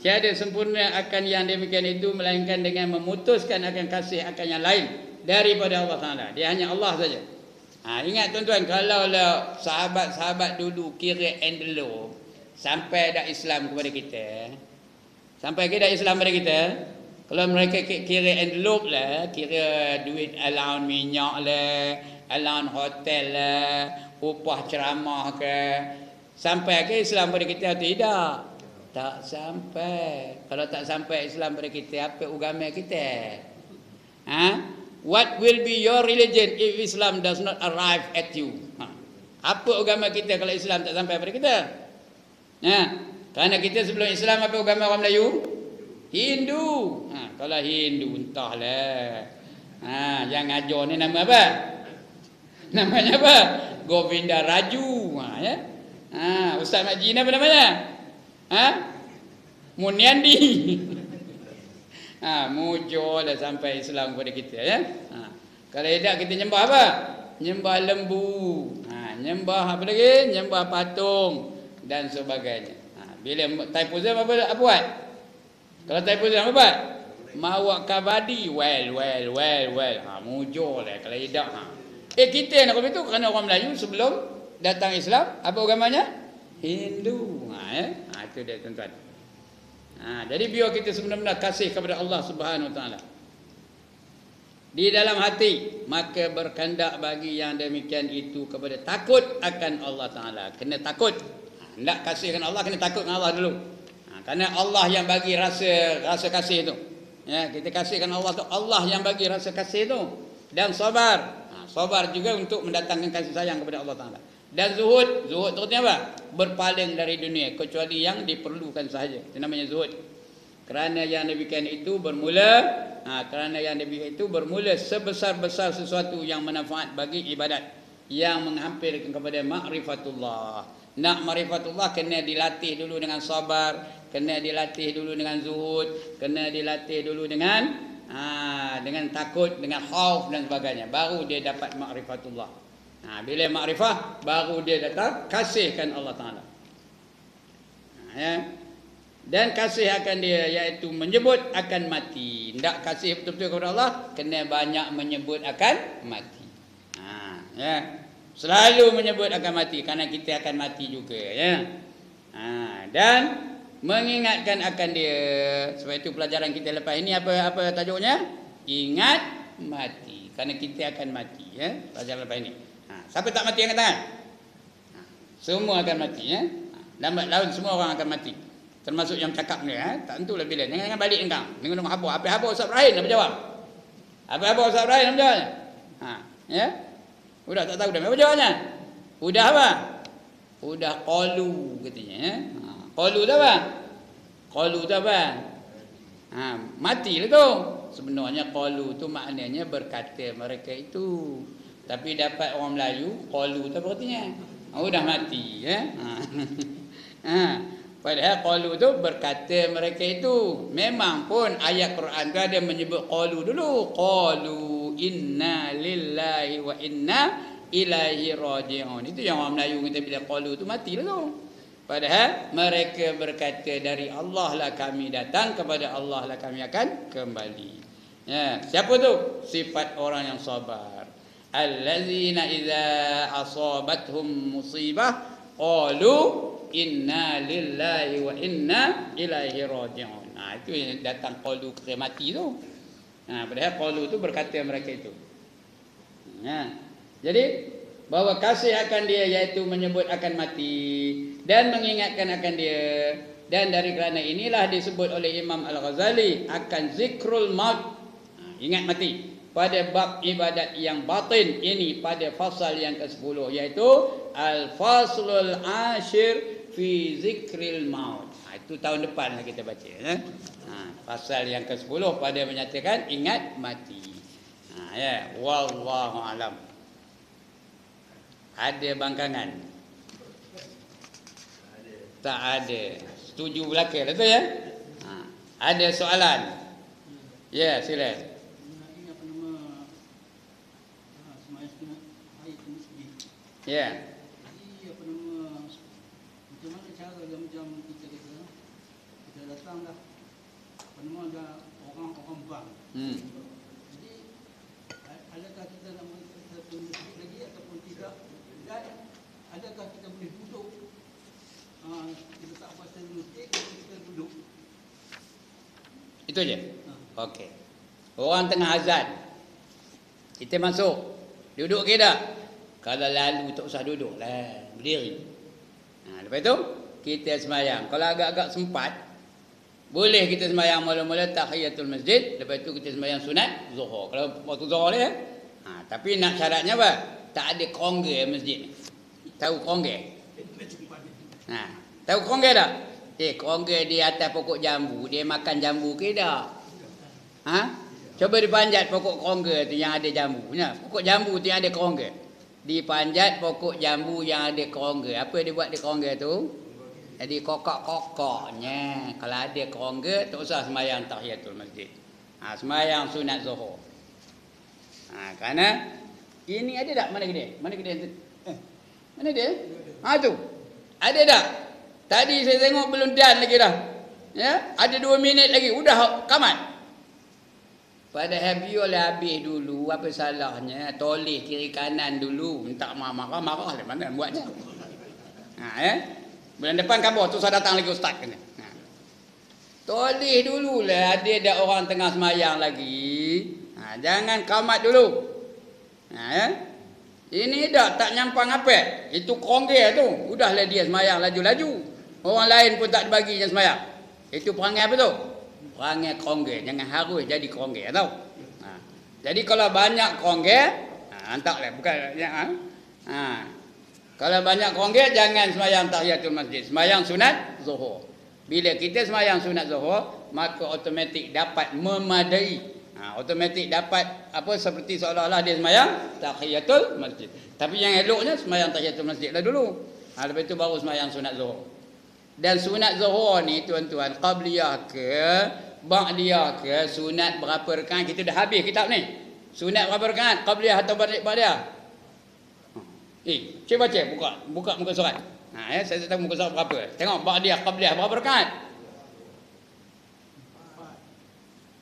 Tiada sempurna akan yang demikian itu melainkan dengan memutuskan akan kasih akan yang lain daripada Allah Taala. Dia hanya Allah saja. Ingat tuan-tuan, kalau sahabat-sahabat dulu kira envelope sampai dak Islam kepada kita, sampai ke dak Islam kepada kita, kalau mereka kira envelope lah, kira duit allowance minyak lah, allowance hotel lah, upah ceramah ke, sampai ke Islam pada kita atau tidak? Tak sampai. Kalau tak sampai Islam pada kita, apa agama kita? What will be your religion if Islam does not arrive at you? Apa agama kita kalau Islam tak sampai pada kita? Kerana kita sebelum Islam apa agama orang Melayu? Hindu. Kalau Hindu entahlah. Yang ajar ni nama apa? Namanya apa? Govinda Raju. Ustaz Mak Jin apa namanya? Muniandi. Mujur dah sampai Islam kepada kita ya. Kalau tidak kita nyembah apa? Nyembah lembu. Nyembah apa lagi? Nyembah patung dan sebagainya. Bila Taipusam apa buat? Kalau Taipusam apa buat? Mawak kabadi. Well. Mujur lah kalau tidak. Kita nak begitu kerana orang Melayu sebelum datang Islam apa agamanya? Hindu. Itu dia tuan-tuan. Jadi biar kita sebenar-benar kasih kepada Allah Subhanahu Wa Taala di dalam hati, maka berkehendak bagi yang demikian itu kepada takut akan Allah Taala. Kena takut. Nak kasihkan Allah, kena takut dengan Allah dulu. Kerana Allah yang bagi rasa kasih itu. Ya, kita kasihkan Allah tu, Allah yang bagi rasa kasih itu. Dan sabar. Sabar juga untuk mendatangkan kasih sayang kepada Allah Taala. Dan zuhud artinya apa? Berpaling dari dunia kecuali yang diperlukan sahaja. Itu namanya zuhud. Kerana yang demikian itu bermula sebesar-besar sesuatu yang manfaat bagi ibadat, yang menghampirkan kepada ma'rifatullah. Nak ma'rifatullah kena dilatih dulu dengan sabar, kena dilatih dulu dengan zuhud, kena dilatih dulu dengan takut, dengan khauf dan sebagainya. Baru dia dapat ma'rifatullah. Bila makrifah baru dia datang kasihkan Allah Taala. Dan kasih akan dia iaitu menyebut akan mati. Tidak kasih betul-betul kepada Allah, kena banyak menyebut akan mati. Selalu menyebut akan mati kerana kita akan mati juga ya. Dan mengingatkan akan dia. Sebab itu pelajaran kita lepas ini apa tajuknya? Ingat mati. Kerana kita akan mati ya. Pelajaran lepas ini. Siapa tak mati angkat tangan? Semua akan mati ya. Lambat laun semua orang akan mati. Termasuk yang cakap ni tak tentulah bila. Jangan balik engkau. Tengok apa Ustaz Ibrahim nak jawab. Apa Ustaz Ibrahim nak jawab? Ya. Udah tak tahu dah. Apa jawabnya? Udah apa? Udah qalu katanya ya. Qalu tu apa? Qalu tu apa? Matilah tu. Sebenarnya qalu tu maknanya berkata mereka itu. Tapi dapat orang Melayu, qalu tu apa artinya? Udah mati ya. Padahal qalu tu berkata mereka itu. Memang pun ayat Quran tu ada menyebut qalu dulu. Qalu inna lillahi wa inna ilaihi raji'un. Itu yang orang Melayu kita bila qalu tu mati lah tu. Padahal mereka berkata dari Allah lah kami datang, kepada Allah lah kami akan kembali. Ya, siapa tu? Sifat orang yang sabar. Allazina idza asabathum musibah qalu inna lillahi wa inna ilaihi raji'un. Itu yang datang qalu kira mati tu. Padahal qalu tu berkata mereka itu. Jadi bahawa kasih akan dia iaitu menyebut akan mati dan mengingatkan akan dia. Dan dari kerana inilah disebut oleh Imam Al-Ghazali akan zikrul maut, ingat mati, pada bab ibadat yang batin ini pada fasal yang ke-10 iaitu Al-Faslul Ashir fi zikril maut. Itu tahun depan lah kita baca ya. Pasal yang ke-10 pada menyatakan ingat mati. Ya, wallahu alam. Ada bangkangan? Tak ada. Setuju belaka lah tu ya. Ada soalan? Ya, sila. Ya. Jadi apa nama, macam mana cara macam kita kata kita datanglah apa nama ada orang bang. Jadi adakah kita nak kita masjid lagi ataupun tidak? Dan adakah kita boleh duduk? Kita tak pasal masjid, kita duduk. Itu je. Okey. Orang tengah azan, kita masuk, duduk ke tak? Kalau lalu tak usah duduk lah, berdiri. Lepas tu kita sembahyang. Kalau agak-agak sempat, boleh kita sembahyang mula-mula tahiyatul masjid, lepas tu kita sembahyang sunat zuhur. Kalau waktu zuhur ni tapi nak syaratnya apa? Tak ada kongga masjid ni. Tahu kongga? Tahu kongga tak? Kongga di atas pokok jambu, dia makan jambu ke tak? Coba dipanjat pokok kongga tu yang ada jambu. Pokok jambu tu yang ada kongga. Dipanjat pokok jambu yang ada kerongga. Apa dia buat di kerongga tu? Jadi kokok-kokoknya. Kalau ada kerongga, tak usah sembahyang tahiyatul masjid. Sembahyang sunat zuhur. Kerana ini ada tak? Mana dia? Mana dia? Mana dia? Tu. Ada tak? Tadi saya tengok belum dan lagi dah. Ya, ada 2 minit lagi. Udah kamat. Padahal biarlah habis dulu, apa salahnya? Toleh kiri kanan dulu. Minta marah lah mana buatnya. Bulan depan khabar tu saya datang lagi ustaz kena. Toleh dululah, ada dah orang tengah semayang lagi. Jangan kamat dulu. Ini dah tak nyampang apa? Itu kerongga tu. Udahlah dia semayang laju-laju. Orang lain pun tak dibagi yang semayang. Itu perangai apa tu? Perangai kerongga. Jangan harus jadi kerongga tau. Jadi kalau banyak kerongga, hantarlah bukan kalau banyak kerongga jangan sembahyang tahiyatul masjid. Sembahyang sunat zuhur. Bila kita sembahyang sunat zuhur, maka automatik dapat memadai. Automatik dapat apa seperti seolah-olah dia sembahyang tahiyatul masjid. Tapi yang eloknya sembahyang tahiyatul masjid lah dulu. Lepas itu baru sembahyang sunat zuhur. Dan sunat zuhur ni tuan-tuan, qabliyah ke ba'diyah ke, sunat berapa rakaat? Kita dah habis kitab ni. Sunat berapa rakaat? Qabliyah atau ba'diyah? Cuba baca, buka muka surat. Saya tak tahu muka surat berapa. Tengok ba'diyah, qabliyah berapa rakaat?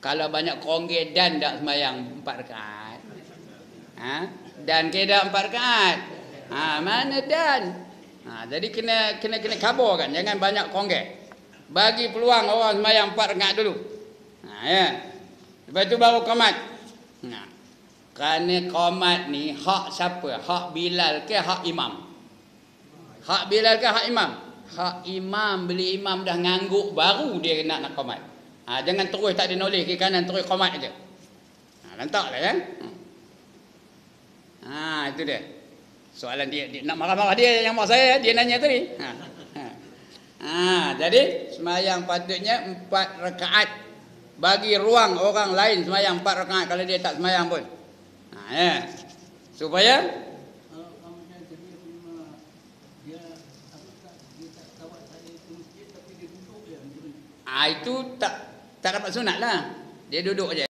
Kalau banyak kerongga dan tak sembahyang 4 rakaat. Dan ke dah 4 rakaat. Mana dan? Jadi kena kabarkan, jangan banyak kerongga. Bagi peluang orang sembahyang 4 rakaat dulu. Lepas tu baru qamat. Kerana qamat ni hak siapa? Hak Bilal ke hak imam? Hak Bilal ke hak imam? Hak imam. Beli imam dah ngangguk baru dia nak qamat. Jangan terus tak dinoleh ke kanan, terus qamat aja. Lantaklah kan. Itu dia. Soalan dia nak marah-marah dia yang mak saya, dia nanya tadi. Jadi sembahyang patutnya 4 rakaat. Bagi ruang orang lain sembahyang 4 rakaat kalau dia tak sembahyang pun. Supaya Itu tak dapat sunat lah. Dia duduk aja.